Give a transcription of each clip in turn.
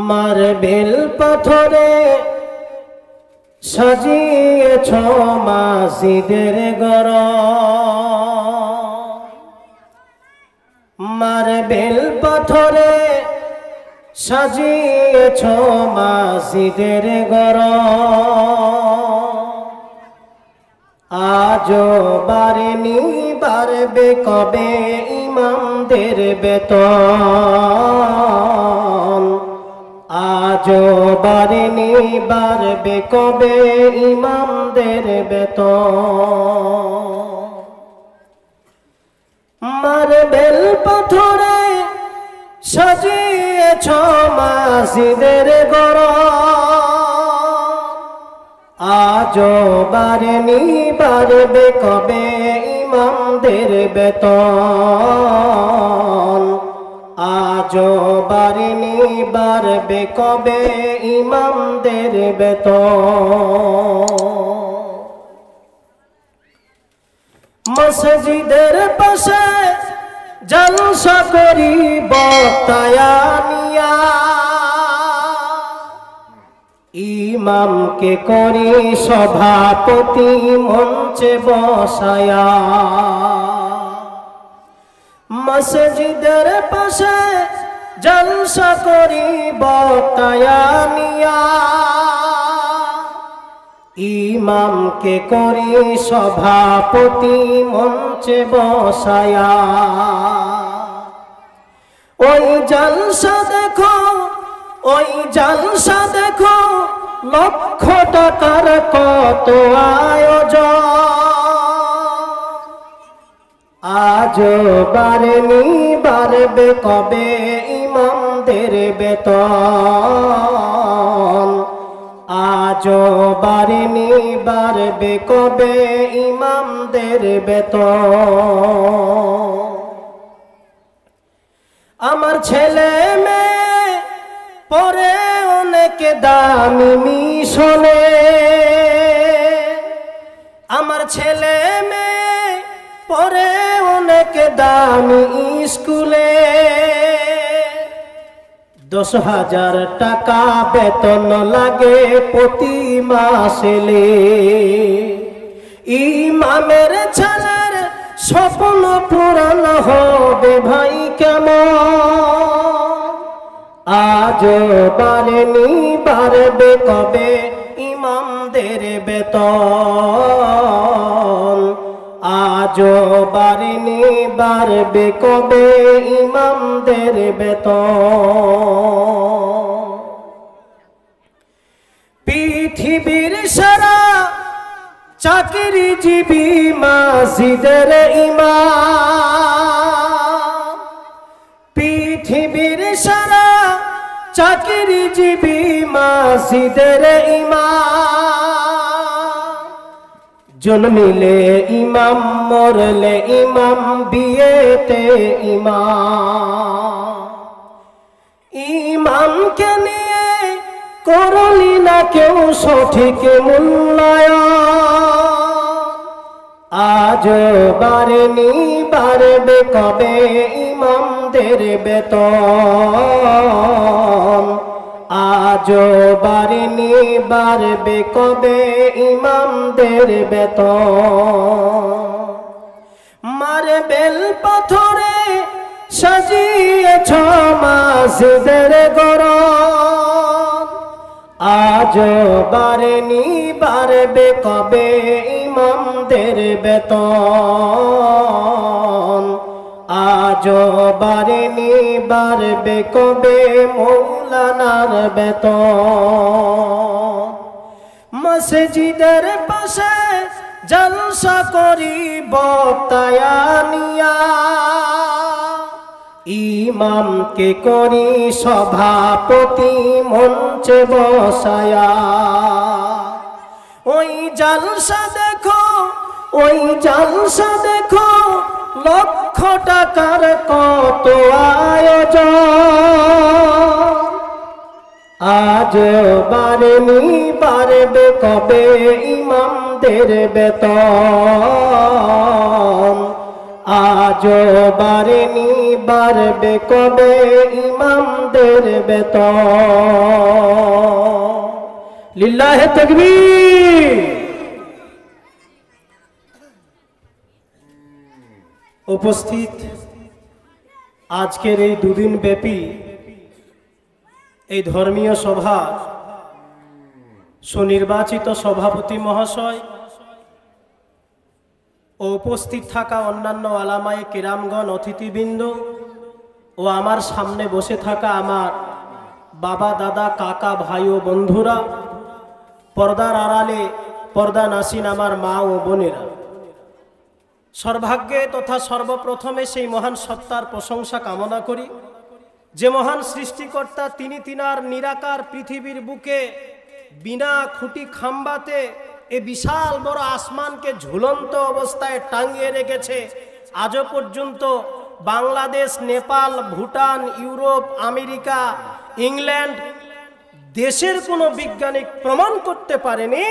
Marble পাথরে সাজিয়েছ মসজিদের ঘর, মার্বেল পাথরে সাজিয়েছ মসজিদের ঘর। আজও বাড়েনি, বাড়বে কবে ইমামদের বেতন? আজও বাড়েনি, বাড়বে কবে ইমামদের বেতন? মার্বেল পাথরে সাজিয়েছ মসজিদের ঘর, আজও বাড়েনি, বাড়বে কবে ইমামদের বেতন? আজও বাড়েনি, বাড়বে কবে ইমামদের বেতন? মসজিদের পাশে জলসা করি বক্তায়া নিয়া, ইমামকে করি সভাপতি মঞ্চে বসায়া। মসজিদের পাশে জলসা করি বক্তায়া নিয়া, ইমামকে করি সভাপতি মঞ্চে বসায়া। ওই জলসা দেখো, ওই জলসা দেখো, লক্ষ টাকার কত আয়োজন। আজও বাড়েনি, বাড়বে কবে ইমামদের বেতন? আজও বাড়েনি, বাড়বে কবে ইমামদের বেতন? আমার ছেলে মেয়ে পরে অনেক দামি মিশনে, আমার ছেলে মেয়ে পরে অনেক দামি স্কুলে। 10,000 টাকা বেতন লাগে প্রতি মাসে। ইমামের ছেলের স্বপ্ন পূরণ হবে ভাই কেমন? আজও বাড়েনি, বাড়বে কবে ইমামদের বেতন? আজও বাড়েনি, বাড়বে কবে ইমামদের বেতন? পৃথিবীর সারা চাকরিজীবী মসজিদের ইমাম, পৃথিবীর সারা চাকরিজীবী মসজিদের ইমাম। জন্মিলে ইমাম, মরলে ইমাম, বিয়েতে ইমাম। ইমামকে নিয়ে করলি না কেউ সঠিক মূল্যায়ন। আজও বাড়েনি, বাড়বে কবে ইমামদের বেতন? আজও বাড়েনি, বাড়বে কবে ইমামদের বেতন? মার্বেল পাথরে সাজিয়েছ মসজিদের ঘর, আজও বাড়েনি, বাড়বে কবে ইমামদের বেতন? আজও বাড়েনি, বাড়বে কবে মৌলানার বেতন? মসজিদের পাশে জলসা করি বক্তায়া নিয়া, ইমামকে করি সভাপতি মঞ্চে বসায়া। ওই জলসা দেখো, ওই জলসা দেখো, লক্ষ টাকার কত আয়োজন। আজও বাড়েনি, বাড়বে কবে ইমামদের বেতন? আজও বাড়েনি, বাড়বে কবে ইমামদের বেতন। লিল্লাহে তাকবীর। উপস্থিত আজকের এই দুদিন ব্যাপী এই ধর্মীয় সভা সুনির্বাচিত সভাপতি মহাশয় ও উপস্থিত থাকা অন্যান্য আলামায়ে কেরামগণ, অতিথিবৃন্দ ও আমার সামনে বসে থাকা আমার বাবা, দাদা, কাকা, ভাই ও বন্ধুরা, পর্দার আড়ালে পর্দা নাসিন আমার মা ও বোনেরা, সর্বাগ্যে তথা সর্বপ্রথমে সেই মহান সত্তার প্রশংসা কামনা করি যে মহান সৃষ্টিকর্তা তিনি তিনার নিরাকার পৃথিবীর বুকে বিনা খুঁটি খাম্বাতে এ বিশাল বড় আসমানকে ঝুলন্ত অবস্থায় টাঙিয়ে রেখেছে। আজও পর্যন্ত Bangladesh, Nepal, Bhutan, Europe, America, England দেশের কোনো বিজ্ঞানিক প্রমাণ করতে পারেনি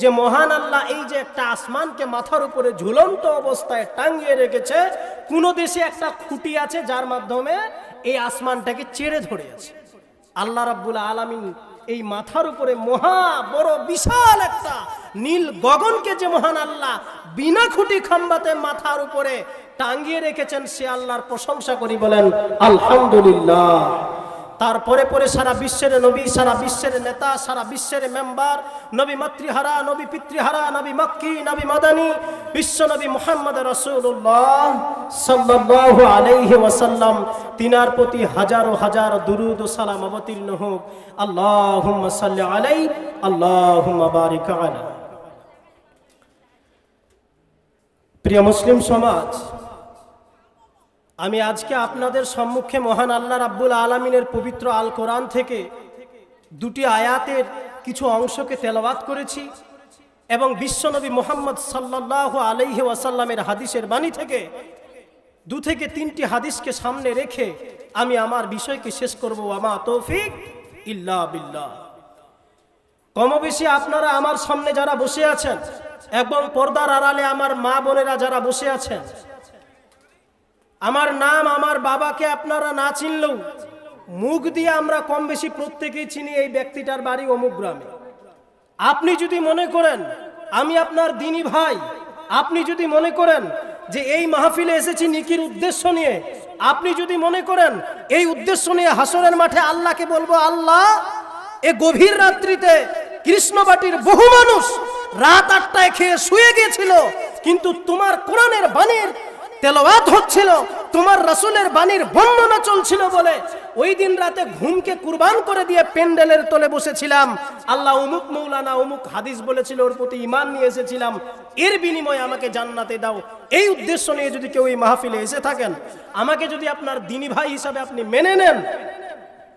যে মহান আল্লাহ এই যে একটা আসমানকে মাথার উপরে ঝুলন্ত অবস্থায় টাঙিয়ে রেখেছে, কোনো দেশে একটা খুঁটি আছে যার মাধ্যমে এই আসমানটাকে চেড়ে ধরে আছে। আল্লাহ রাব্বুল আলামিন এই মাথার উপরে মহা বড় বিশাল একটা নীল গগনকে যে মহান আল্লাহ বিনা খুঁটি খাম্বাতে মাথার উপরে টাঙিয়ে রেখেছেন, সে আল্লাহর প্রশংসা করি, বলেন আলহামদুলিল্লাহ। তারপরে পরে সারা বিশ্বের নবী, সারা বিশ্বের নেতা, সারা বিশ্বের মেম্বার, নবী মাতৃহারা, নবী পিতৃহারা, নবী মক্কি, নবী মাদানী, বিশ্ব নবী মুহাম্মদ রাসূলুল্লাহ সাল্লাল্লাহু আলাইহি ওয়াসাল্লাম, তিনার প্রতি হাজারো হাজার দুরুদ ও সালাম অবতীর্ণ হোক। আল্লাহুম্মা সাল্লি আলাইহি, আল্লাহুম্মা বারিক আলা। প্রিয় মুসলিম সমাজ, আমি আজকে আপনাদের সম্মুখে মহান আল্লাহ রাব্বুল আলামিনের পবিত্র আল কোরআন থেকে দুটি আয়াতের কিছু অংশকে তেলাওয়াত করেছি এবং বিশ্বনবী মুহাম্মদ সাল্লাল্লাহু আলাইহি ওয়াসাল্লামের হাদিসের বাণী থেকে 2 থেকে 3টি হাদিসকে সামনে রেখে আমি আমার বিষয়কে শেষ করব। ওয়ামা তৌফিক ইল্লা বিল্লাহ। কমবেশি আপনারা আমার সামনে যারা বসে আছেন এবং পর্দার আড়ালে আমার মা বোনেরা যারা বসে আছেন, আমার নাম, আমার বাবাকে আপনারা না চিনলেও মুখ দিয়ে আমরা কম বেশি প্রত্যেকেই চিনি এই ব্যক্তিটার বাড়ি অমুক গ্রামে। আপনি যদি মনে করেন আমি আপনার দিনী ভাই, আপনি যদি মনে করেন যে এই মাহফিলে এসেছি নেকির উদ্দেশ্য নিয়ে, আপনি যদি মনে করেন এই উদ্দেশ্য নিয়ে হাসরের মাঠে আল্লাহকে বলবো, আল্লাহ এ গভীর রাত্রিতে কৃষ্ণবাটির বহু মানুষ রাত 8টায় খেয়ে শুয়ে গিয়েছিল, কিন্তু তোমার কোরআনের বাণীর তেলাওয়াত হচ্ছিল, তোমার রাসূলের বাণীর বর্ণনা চলছিল বলে ওই দিন রাতে ঘুমকে কুরবান করে দিয়ে প্যান্ডেলের তলে বসেছিলাম। আল্লাহ অমুক মৌলানা অমুক হাদিস বলেছিল, ওর প্রতি ঈমান নিয়ে এসেছিলাম, এর বিনিময়ে আমাকে জান্নাতে দাও। এই উদ্দেশ্য নিয়ে যদি কেউ এই মাহফিলে এসে থাকেন, আমাকে যদি আপনার দ্বীনি ভাই হিসাবে আপনি মেনে নেন,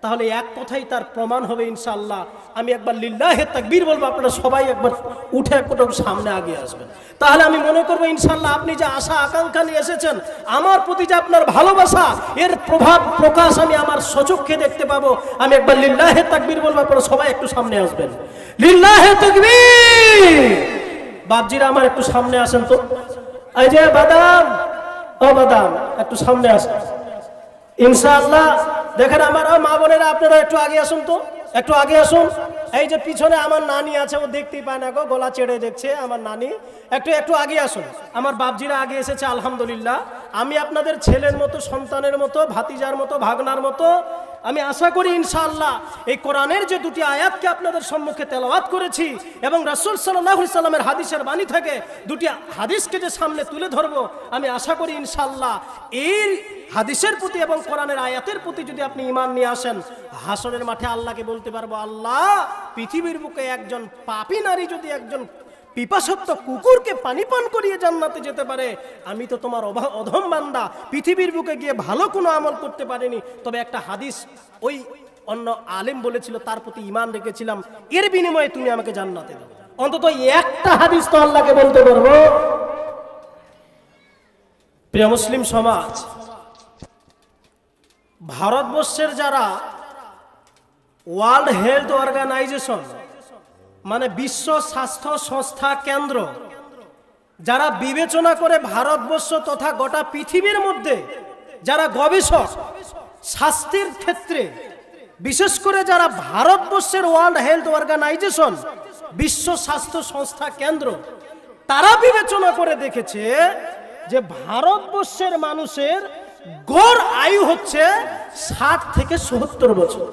তাহলে এক কথাই তার প্রমাণ হবে ইনশাআল্লাহ। আমি একবার লিল্লাহে তাকবীর বলবো, আপনারা সবাই একবার উঠে একটু সামনে আগে আসবেন। তাহলে আমি মনে করবো ইনশাআল্লাহ আপনি যে আশা আকাঙ্ক্ষা নিয়ে এসেছেন, আমার প্রতি যে আপনার ভালোবাসা, এর প্রভাব প্রকাশ আমি আমার সচক্ষে দেখতে পাবো। আমি একবার লিল্লাহে তাকবীর বলবো, আপনারা সবাই একটু সামনে আসবেন। লিল্লাহে তাকবীর। বাপজিরা আমার একটু সামনে আসেন তো। এই যে বাদাম, ও বাদাম একটু সামনে আসেন ইনশাআল্লাহ। দেখেন আমার মা বোনেরা, আপনারা একটু আগে আসুন তো, একটু আগে আসুন। এই যে পিছনে আমার নানি আছে, ও দেখতেই পায় না গো, গলা চেড়ে দেখছে আমার নানি। একটু আগে আসুন। আমার বাপজিরা আগে এসেছে আলহামদুলিল্লাহ। আমি আপনাদের ছেলের মতো, সন্তানের মতো, ভাতিজার মতো, ভাগনার মতো। আমি আশা করি ইনশাআল্লাহ এই কোরআনের যে দুটি আয়াতকে আপনাদের সম্মুখে তেলাওয়াত করেছি এবং রাসূল সাল্লাল্লাহু আলাইহি সাল্লামের হাদিসের বাণী থেকে দুটি হাদিসকে যে সামনে তুলে ধরবো, আমি আশা করি ইনশাআল্লাহ এই হাদিসের প্রতি এবং কোরআনের আয়াতের প্রতি যদি আপনি ঈমান নিয়ে আসেন, হাসরের মাঠে আল্লাহকে বলতে পারবো, আল্লাহ পৃথিবীর বুকে একজন পাপী নারী যদি একজন পিপাসত্ব কুকুরকে পানি পান করিয়ে জান্নাতে যেতে পারে, আমি তো তোমার অধম বান্দা, পৃথিবীর বুকে গিয়ে ভালো কোনো আমল করতে পারিনি, তবে একটা হাদিস ওই অন্য আলেম বলেছিল, তার প্রতি ঈমান রেখেছিলাম, এর বিনিময়ে তুমি আমাকে জান্নাতে দাও। অন্তত একটা হাদিস তো আল্লাহকে বলতে পারবো। প্রিয় মুসলিম সমাজ, ভারতবর্ষের যারা ওয়ার্ল্ড হেলথ অর্গানাইজেশন মানে বিশ্ব স্বাস্থ্য সংস্থা কেন্দ্র, যারা বিবেচনা করে ভারতবর্ষ তথা গোটা পৃথিবীর মধ্যে যারা গবেষক স্বাস্থ্যের ক্ষেত্রে, বিশেষ করে যারা ভারতবর্ষের ওয়ার্ল্ড হেলথ অর্গানাইজেশন, বিশ্ব স্বাস্থ্য সংস্থা কেন্দ্র, তারা বিবেচনা করে দেখেছে যে ভারতবর্ষের মানুষের গড় আয়ু হচ্ছে 60 থেকে 70 বছর।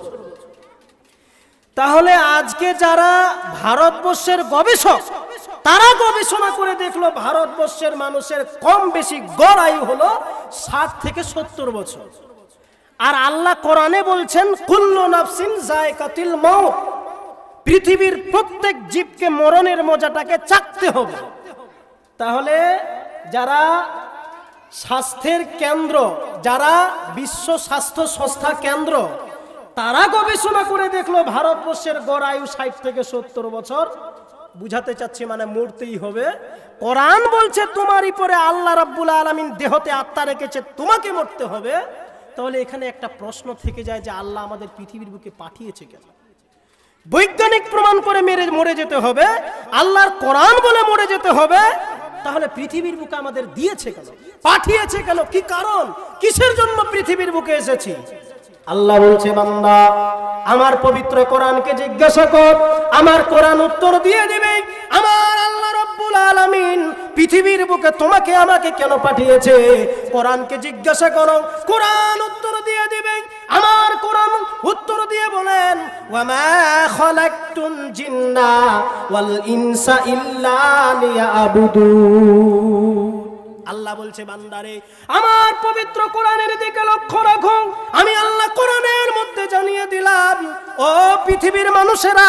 তাহলে আজকে যারা ভারতবর্ষের গবেষক, তারা গবেষণা করে দেখলো ভারতবর্ষের মানুষের কম বেশি গড় আয়ু হলো 60 থেকে 70 বছর। আর আল্লাহ কোরআনে বলছেন কুল্লু নাফসিন যায়কাতুল মাউত, পৃথিবীর প্রত্যেক জীবকে মরণের মজাটাকে চাখতে হবে। তাহলে যারা স্বাস্থ্যের কেন্দ্র, যারা বিশ্ব স্বাস্থ্য সংস্থা কেন্দ্র, তারা গবেষণা করে দেখলো ভারতবর্ষের গড় আয়ু 60 থেকে 70 বছর। বুঝাতে চাচ্ছি মানে মরতেই হবে। কোরআন বলছে তোমারই পরে আল্লাহ রাব্বুল আলামিন দেহতে আত্মা রেখেছে, তোমাকে মরতে হবে। তাহলে এখানে একটা প্রশ্ন থেকে যায় যে আল্লাহ আমাদের পৃথিবীর বুকে পাঠিয়েছে কেন? বৈজ্ঞানিক প্রমাণ করে মরে যেতে হবে, আল্লাহর কোরআন বলে মরে যেতে হবে। তাহলে পৃথিবীর বুকে আমাদের দিয়েছে কেন, পাঠিয়েছে কেন, কি কারণ, কিসের জন্য পৃথিবীর বুকে এসেছি? আল্লাহ বলছে বান্দা আমার পবিত্র কোরআনকে জিজ্ঞাসা কর, আমার কোরআন উত্তর দিয়ে দিবে। আমার আল্লাহ রাব্বুল আলামিন পৃথিবীর বুকে তোমাকে আমাকে কেন পাঠিয়েছে, কোরআনকে জিজ্ঞাসা করো, কোরআন উত্তর দিয়ে দিবে। আমার কোরআন উত্তর দিয়ে বলেন ওয়ামা খালাকতুল জিন্না ওয়াল ইনসা ইল্লা লিয়াবুদুন। আল্লাহ বলছে বান্দারে আমার পবিত্র কোরআনের দিকে লক্ষ্য রাখো। আমি আল্লাহ কোরআনের মধ্যে জানিয়ে দিলাম ও পৃথিবীর মানুষেরা,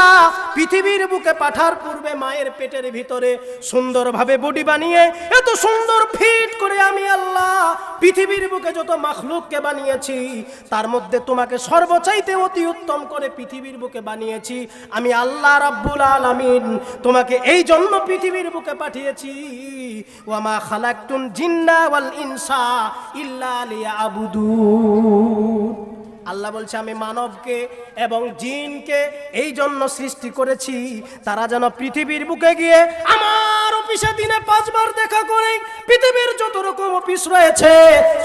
পৃথিবীর বুকে পাঠার পূর্বে মায়ের পেটের ভিতরে সুন্দরভাবে বডি বানিয়ে এত সুন্দর ফিট করে আমি আল্লাহ পৃথিবীর বুকে যত মাখলুককে বানিয়েছি, তার মধ্যে তোমাকে সর্বচাইতে অতি উত্তম করে পৃথিবীর বুকে বানিয়েছি। আমি আল্লাহ রাব্বুল আলামিন তোমাকে এই জন্য পৃথিবীর বুকে পাঠিয়েছি। ওয়ামা খালাকতুল জিন্না ওয়াল ইনসা ইল্লা লিয়াবুদুন। আল্লাহ বলছে আমি মানবকে এবং জিনকে এই জন্য সৃষ্টি করেছি তারা যেন পৃথিবীর বুকে গিয়ে আমার অফিসে দিনে 5 বার দেখা করে। পৃথিবীর যত রকম অফিস রয়েছে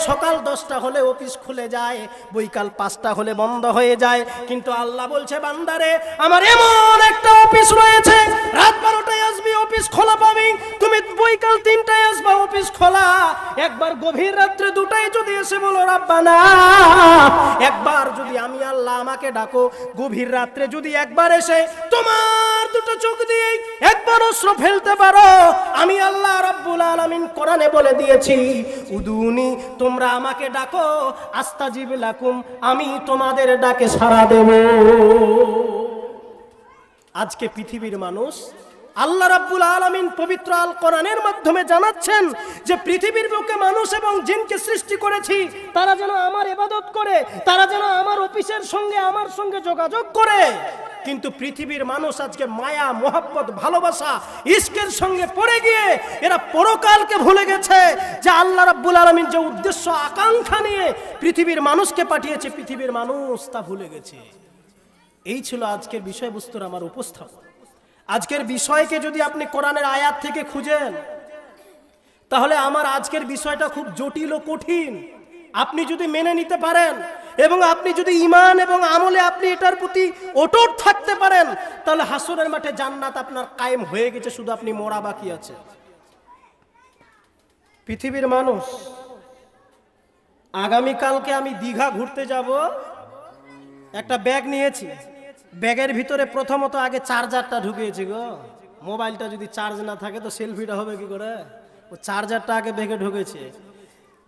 সকাল 10টা হলে অফিস খুলে যায়, বৈকাল 5টা হলে বন্ধ হয়ে যায়। কিন্তু আল্লাহ বলছে বান্দারে আমার এমন একটা অফিস রয়েছে, রাত 12টায় আসবি অফিস খোলা পাবি, তুমি বৈকাল 3টায় আসবা অফিস খোলা। একবার গভীর রাত্রে 2টায় যদি এসে বলো রাব্বানা, একবার যদি আমি আল্লাহ আমাকে ডাকো গভীর রাত্রে যদি একবার এসে তোমার দুটো চোখ দিয়ে একবার অশ্রু ফেলতে পারো, আমি আল্লাহ রাব্বুল আলামিন কোরআনে বলে দিয়েছি উদুনি, তোমরা আমাকে ডাকো আস্তাজিব লাকুম, আমি তোমাদের ডাকে সাড়া দেব। আজকে পৃথিবীর মানুষ আল্লাহ রাব্বুল আলামিন পবিত্র আল কোরআনের মাধ্যমে জানাচ্ছেন যে পৃথিবীর বুকে মানুষ এবং জিনকে সৃষ্টি করেছি তারা যেন আমার ইবাদত করে, তারা যেন আমার অফিসের সঙ্গে আমার সঙ্গে যোগাযোগ করে। কিন্তু পৃথিবীর মানুষ আজকে মায়া মোহাব্বত ভালোবাসা ইশকের সঙ্গে পড়ে গিয়ে এরা পরকালকে ভুলে গেছে, যে আল্লাহ রাব্বুল আলামিন যে উদ্দেশ্য আকাঙ্ক্ষা নিয়ে পৃথিবীর মানুষকে পাঠিয়েছে পৃথিবীর মানুষ তা ভুলে গেছে। এই ছিল আজকের বিষয়বস্তুর আমার উপস্থাপন। আজকের বিষয়কে যদি আপনি কোরআনের আয়াত থেকে খুঁজেন তাহলে আমার আজকের বিষয়টা খুব জটিল ও কঠিন। আপনি যদি মেনে নিতে পারেন এবং আপনি যদি ঈমান এবং আমলে আপনি এটার প্রতি অটুট থাকতে পারেন তাহলে হাসরের মাঠে জান্নাত আপনার কায়েম হয়ে গেছে, শুধু আপনি মরা বাকি আছে। পৃথিবীর মানুষ আগামীকালকে আমি দীঘা ঘুরতে যাব, একটা ব্যাগ নিয়েছি, ব্যাগের ভিতরে প্রথমত আগে চার্জারটা ঢুকিয়েছি গো। মোবাইলটা যদি চার্জ না থাকে তো সেলফিটা হবে কি করে, ও চার্জারটা আগে ব্যাগে ঢুকেছে।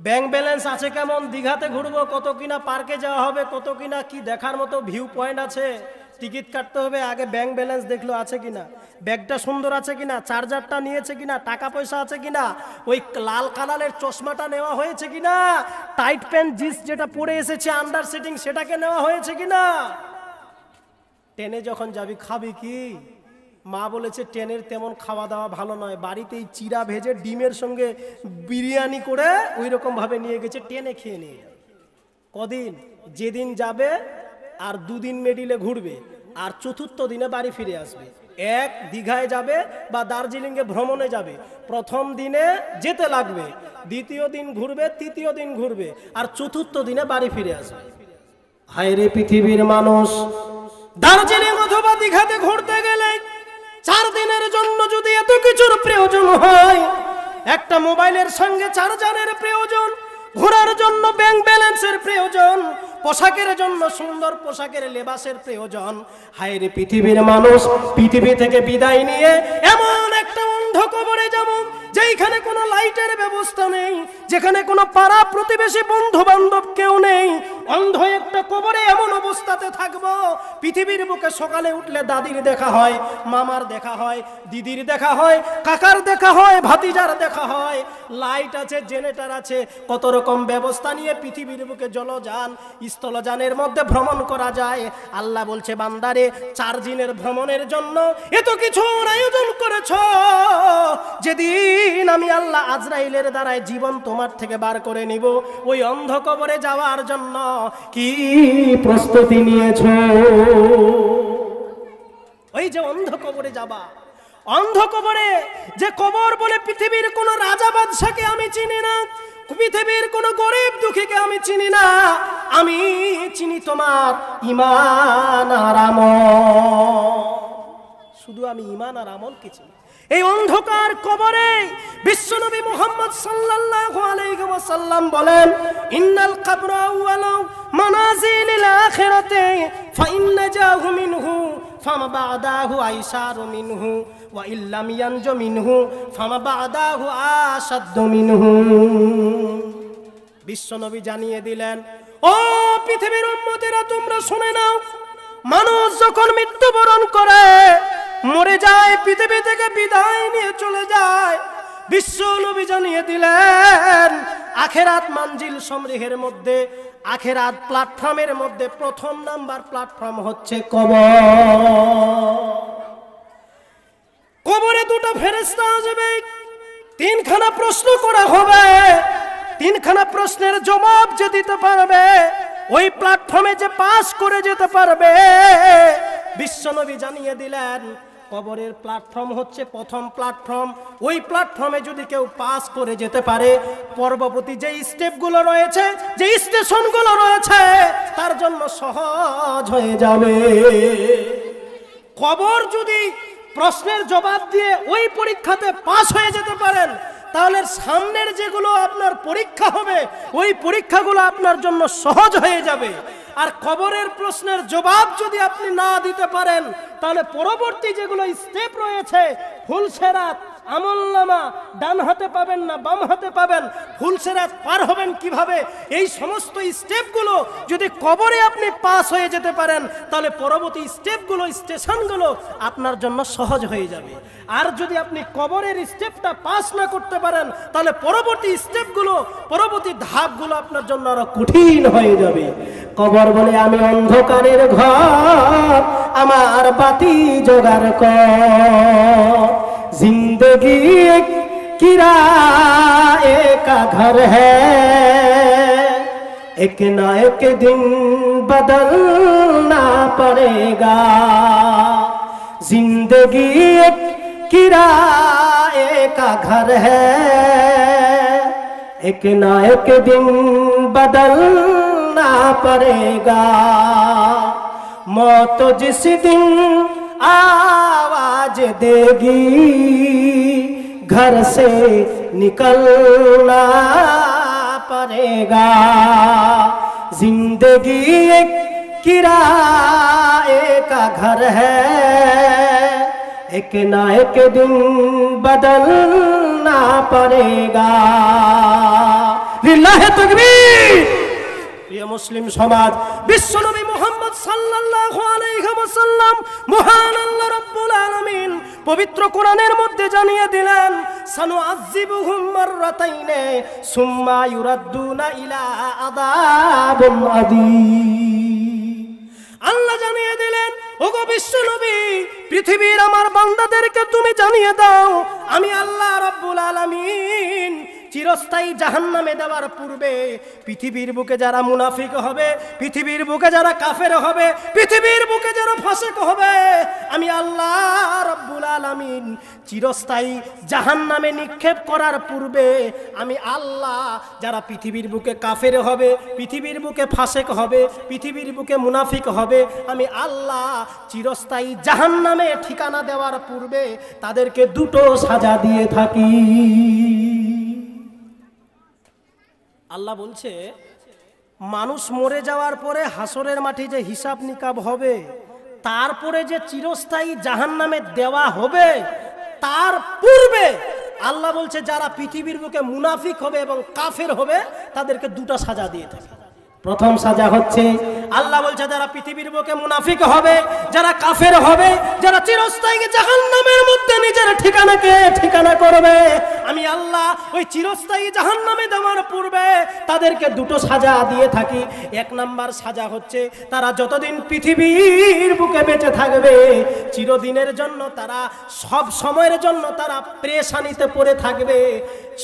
ব্যাংক ব্যালেন্স আছে কেমন, দীঘাতে ঘুরবো কত কিনা, পার্কে যাওয়া হবে কত কিনা, কি দেখার মতো ভিউ পয়েন্ট আছে, টিকিট কাটতে হবে, আগে ব্যাংক ব্যালেন্স দেখলো আছে কিনা, ব্যাগটা সুন্দর আছে কিনা, চার্জারটা নিয়েছে কিনা, টাকা পয়সা আছে কিনা, ওই লাল কালারের চশমাটা নেওয়া হয়েছে কিনা, টাইট প্যান্ট জিন্স যেটা পরে এসেছে আন্ডার সেটিং সেটাকে নেওয়া হয়েছে কিনা। ট্রেনে যখন যাবি খাবি কি, মা বলেছে ট্রেনের তেমন খাওয়া দাওয়া ভালো নয়, বাড়িতেই চিরা ভেজে ডিমের সঙ্গে বিরিয়ানি করে ওই রকম ভাবে নিয়ে গেছে, ট্রেনে খেয়ে নিয়ে যাবে। কদিন, যেদিন যাবে আর 2 দিন মেডিলে ঘুরবে আর 4র্থ দিনে বাড়ি ফিরে আসবে। এক দীঘায় যাবে বা দার্জিলিংয়ে ভ্রমণে যাবে, প্রথম দিনে যেতে লাগবে, দ্বিতীয় দিন ঘুরবে, তৃতীয় দিন ঘুরবে, আর চতুর্থ দিনে বাড়ি ফিরে আসবে। হায় রে পৃথিবীর মানুষ, দার্জিলিং অথবা দীঘাতে ঘুরতে গেলে 4 দিনের জন্য যদি এত কিছুর প্রয়োজন হয়, একটা মোবাইলের সঙ্গে চার্জারের প্রয়োজন, ঘোরার জন্য ব্যাংক ব্যালেন্সের প্রয়োজন, পোশাকের জন্য সুন্দর পোশাকের লেবাসের প্রয়োজন। হায় রে পৃথিবীর মানুষ, পৃথিবী থেকে বিদায় নিয়ে এমন একটা অন্ধ কবরে যাব যেখানে কোনো লাইটের ব্যবস্থা নেই, যেখানে কোনো পাড়া প্রতিবেশী বন্ধু বান্ধব কেউ নেই। অন্ধ একটা কবরে এমন অবস্থাতে থাকবো, পৃথিবীর বুকে সকালে উঠলে দাদির দেখা হয়, মামার দেখা হয়, দিদির দেখা হয়, কাকার দেখা হয়, ভাতিজার দেখা হয়, লাইট আছে, জেনারেটর আছে, কত রকম ব্যবস্থা নিয়ে পৃথিবীর বুকে জলযান স্থলযানের মধ্যে ভ্রমণ করা যায়। আল্লাহ বলছে, বান্দারে 4 দিনের ভ্রমণের জন্য এত কিছু আয়োজন করেছ, যেদিন আমি আল্লাহ আজরাইলের দ্বারায় জীবন তোমার থেকে বার করে নিব, ওই অন্ধ কবরে যাওয়ার জন্য কি প্রস্তুতি নিয়েছ? ওই যে অন্ধ কবরে যাবা, অন্ধ কবরে, যে কবর বলে পৃথিবীর কোন রাজা বাদশাকে আমি চিনি না, পৃথিবীর কোন গরিব দুঃখীকে আমি চিনি না, আমি চিনি তোমার ঈমান আর আমল। শুধু আমি ঈমান আর আমলকে চিনি। এই অন্ধকার কবরে বিশ্বনবী মুহাম্মদ সাল্লাল্লাহু আলাইহি ওয়াসাল্লাম বলেন, ইন্নাল কবরা আউয়ালু মানাজিলিল আখিরাতি ফাইন্না জাহু মিনহু ফামা বাদাহু আইসারু মিনহু ওয়া ইল্লাম ইয়ানজু মিনহু ফামা বাদাহু আশাদ্দু মিনহু। বিশ্বনবী জানিয়ে দিলেন, ও পৃথিবীর উম্মতেরা, তোমরা শুনে নাও, মানুষ যখন মৃত্যুবরণ করে, মরে যায়, পৃথিবী থেকে বিদায় নিয়ে চলে যায়, বিশ্বনবী জানিয়ে দিলেন, আখেরাত মানজিল সমৃহের মধ্যে, আখেরাত প্ল্যাটফর্মের মধ্যে প্রথম নাম্বার প্ল্যাটফর্ম হচ্ছে কবর। কবরে 2টা ফেরেশতা আসবে, 3খানা প্রশ্ন করা হবে, 3খানা প্রশ্নের জবাব যে দিতে পারবে, ওই প্ল্যাটফর্মে যে পাস করে যেতে পারবে, বিশ্বনবী জানিয়ে দিলেন, কবরের প্ল্যাটফর্ম হচ্ছে প্রথম প্ল্যাটফর্ম। ওই প্ল্যাটফর্মে যদি কেউ পাস করে যেতে পারে, পরবর্তী যে স্টেপগুলো রয়েছে, যে স্টেশনগুলো রয়েছে, তার জন্য সহজ হয়ে যাবে। কবর যদি প্রশ্নের জবাব দিয়ে ওই পরীক্ষাতে পাস হয়ে যেতে পারেন, তাহলে সামনের যেগুলো আপনার পরীক্ষা হবে, ওই পরীক্ষাগুলো আপনার জন্য সহজ হয়ে যাবে। আর কবরের প্রশ্নের জবাব যদি আপনি না দিতে পারেন, তাহলে পরবর্তী যেগুলো স্টেপ রয়েছে, ফুলসেরাত, আমলনামা ডান হাতে পাবেন না বাম হাতে পাবেন, ফুলসেরাত পার হবেন কিভাবে, এই সমস্ত স্টেপগুলো যদি কবরে আপনি পাস হয়ে যেতে পারেন, তাহলে পরবর্তী স্টেপগুলো, স্টেশনগুলো আপনার জন্য সহজ হয়ে যাবে। আর যদি আপনি কবরের স্টেপটা পাস না করতে পারেন, তাহলে পরবর্তী স্টেপগুলো, পরবর্তী ধাপগুলো আপনার জন্য আরো কঠিন হয়ে যাবে। কবর বলে, আমি অন্ধকারের ঘর, আমার বাতি জোগাড় কর, जिंदगी एक किराए का घर है, एक ना एक दिन बदलना पड़ेगा, जिंदगी एक किराए का घर है, एक ना एक दिन बदलना पड़ेगा, मौत जिस दिन आवाज देगी, घर से निकलना पड़ेगा, जिंदगी एक किराए का घर है, एक ना एक दिन बदलना पड़ेगा। लिल्लाह तकबीर। প্রিয় মুসলিম সমাজ, বিশ্বনবী মুহাম্মদ সাল্লাল্লাহু আলাইহি ওয়াসাল্লাম, মহান আল্লাহ রাব্বুল আলামিন পবিত্র কোরআনের মধ্যে জানিয়ে দিলেন, সানুআযিবুহুম মাররাতাইনে সুম্মা ইউরাদ্দুনা ইলা আযাবিন আযীম। আল্লাহ জানিয়ে দিলেন, ওগো বিশ্বনবী, পৃথিবীর আমার বান্দাদেরকে তুমি জানিয়ে দাও, আমি আল্লাহ রাব্বুল আলামিন চিরস্থায়ী জাহান্নামে দেওয়ার পূর্বে পৃথিবীর বুকে যারা মুনাফিক হবে, পৃথিবীর বুকে যারা কাফের হবে, পৃথিবীর বুকে যারা ফাসিক হবে, আমি আল্লাহ রাব্বুল আলামিন চিরস্থায়ী জাহান্নামে নিক্ষেপ করার পূর্বে আমি আল্লাহ যারা পৃথিবীর বুকে কাফের হবে, পৃথিবীর বুকে ফাসিক হবে, পৃথিবীর বুকে মুনাফিক হবে, আমি আল্লাহ চিরস্থায়ী জাহান্নামে ঠিকানা দেওয়ার পূর্বে তাদেরকে দুটো সাজা দিয়ে থাকি। আল্লাহ বলছে মানুষ মরে যাওয়ার পরে হাসরের মাঠে যে হিসাব নিকাব হবে, তারপরে যে চিরস্থায়ী জাহান্নামে দেওয়া হবে, তার পূর্বে আল্লাহ বলছে যারা পৃথিবীর বুকে মুনাফিক হবে এবং কাফের হবে তাদেরকে দুটো সাজা দিয়ে থাকে। প্রথম সাজা হচ্ছে আল্লাহ বলছে যারা পৃথিবীর বুকে মুনাফিক হবে, যারা কাফের হবে, যারা চিরস্থায়ী জাহান্নামের মধ্যে নিজের ঠিকানাকে ঠিকানা করবে, আমি আল্লাহ ওই চিরস্থায়ী জাহান্নামে দেওয়ার পূর্বে তাদেরকে দুটো সাজা দিয়ে থাকি। এক নাম্বার সাজা হচ্ছে তারা যতদিন পৃথিবীর বুকে বেঁচে থাকবে চিরদিনের জন্য তারা সব সময়ের জন্য তারা পেরেশানিতে পড়ে থাকবে,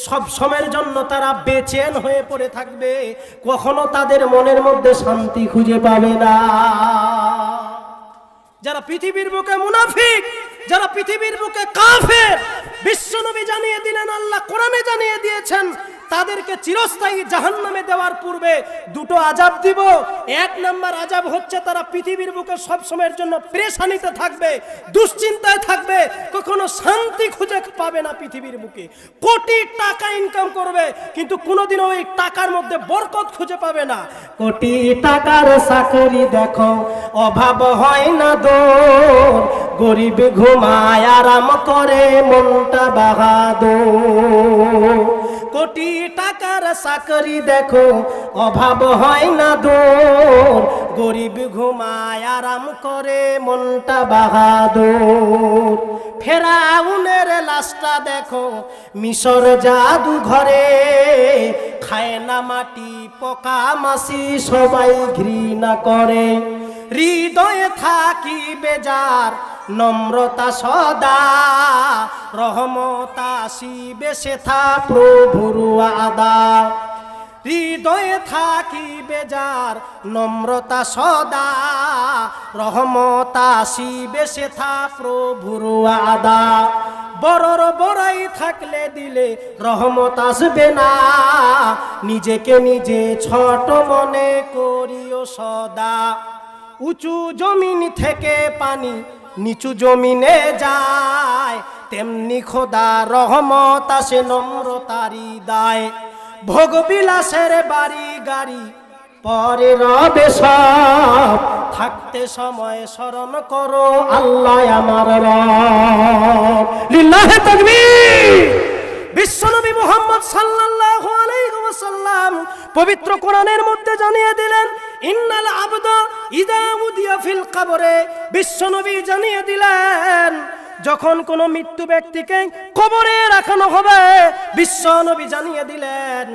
সব সময়ের জন্য তারা বেচেন হয়ে পড়ে থাকবে, কখনো তাদের মনের মধ্যে শান্তি খুঁজে পাবে না। যারা পৃথিবীর বুকে মুনাফিক, যারা পৃথিবীর বুকে কাফের, বিশ্বনবী জানিয়ে দিলেন, আল্লাহ কোরআনে জানিয়ে দিয়েছেন তাদেরকে চিরস্থায়ী জাহান্নামে দেওয়ার পূর্বে দুটো আযাব দিব। এক নাম্বার আযাব হচ্ছে তারা পৃথিবীর বুকে সব সময়ের জন্য পেরেশানিতে থাকবে, দুশ্চিন্তায় থাকবে, কখনো শান্তি খুঁজে পাবে না। পৃথিবীর বুকে কোটি টাকা ইনকাম করবে কিন্তু কোনোদিনও ওই টাকার মধ্যে বরকত খুঁজে পাবে না। কোটি টাকার চাকরি দেখো অভাব হয় না দূর, গরিব ঘুমায় আরাম করে মনটা বাহাদুর। কোটি টাকার চাকরি দেখো অভাব হয় না দূর, গরিব ঘুমায় আরাম করে মনটা বাহাদুর। ফেরাউনের লাশটা দেখো মিশর জাদু ঘরে, খায় না মাটি পোকা মাছি সবাই ঘৃণা করে। হৃদয়ে থাকি বেজার নম্রতা সদা, রহমত আসিবে সেথা প্রভুর আদা। হৃদয়ে থাকি বেজার নম্রতা সদা, রহমত আসিবে সেথা প্রভুর আদা। বড়র বড়াই থাকলে দিলে রহমত আসবে না, নিজেকে নিজে ছোট মনে করিও সদা। উঁচু জমিন থেকে পানি নিচু জমিনে যায়, তেমনি খোদা রহমত আসে নম্রতারি দায়। ভোগ বিলাসের বাড়ি গাড়ি পরে রবে সব, থাকতে সময় স্মরণ করো আল্লাহ আমার রব। লিল্লাহে তাকবীর। বিশ্বনবী মুহাম্মদ সাল্লাল্লাহু আলাইহি ওয়াসাল্লাম পবিত্র কোরআনের মধ্যে জানিয়ে দিলেন ইন্নাল আবদা ইযা উদিয়া ফিল কবরে। বিশ্বনবী জানিয়ে দিলেন যখন কোনো মৃত্যু ব্যক্তিকে কবরে রাখানো হবে, বিশ্বনবী জানিয়ে দিলেন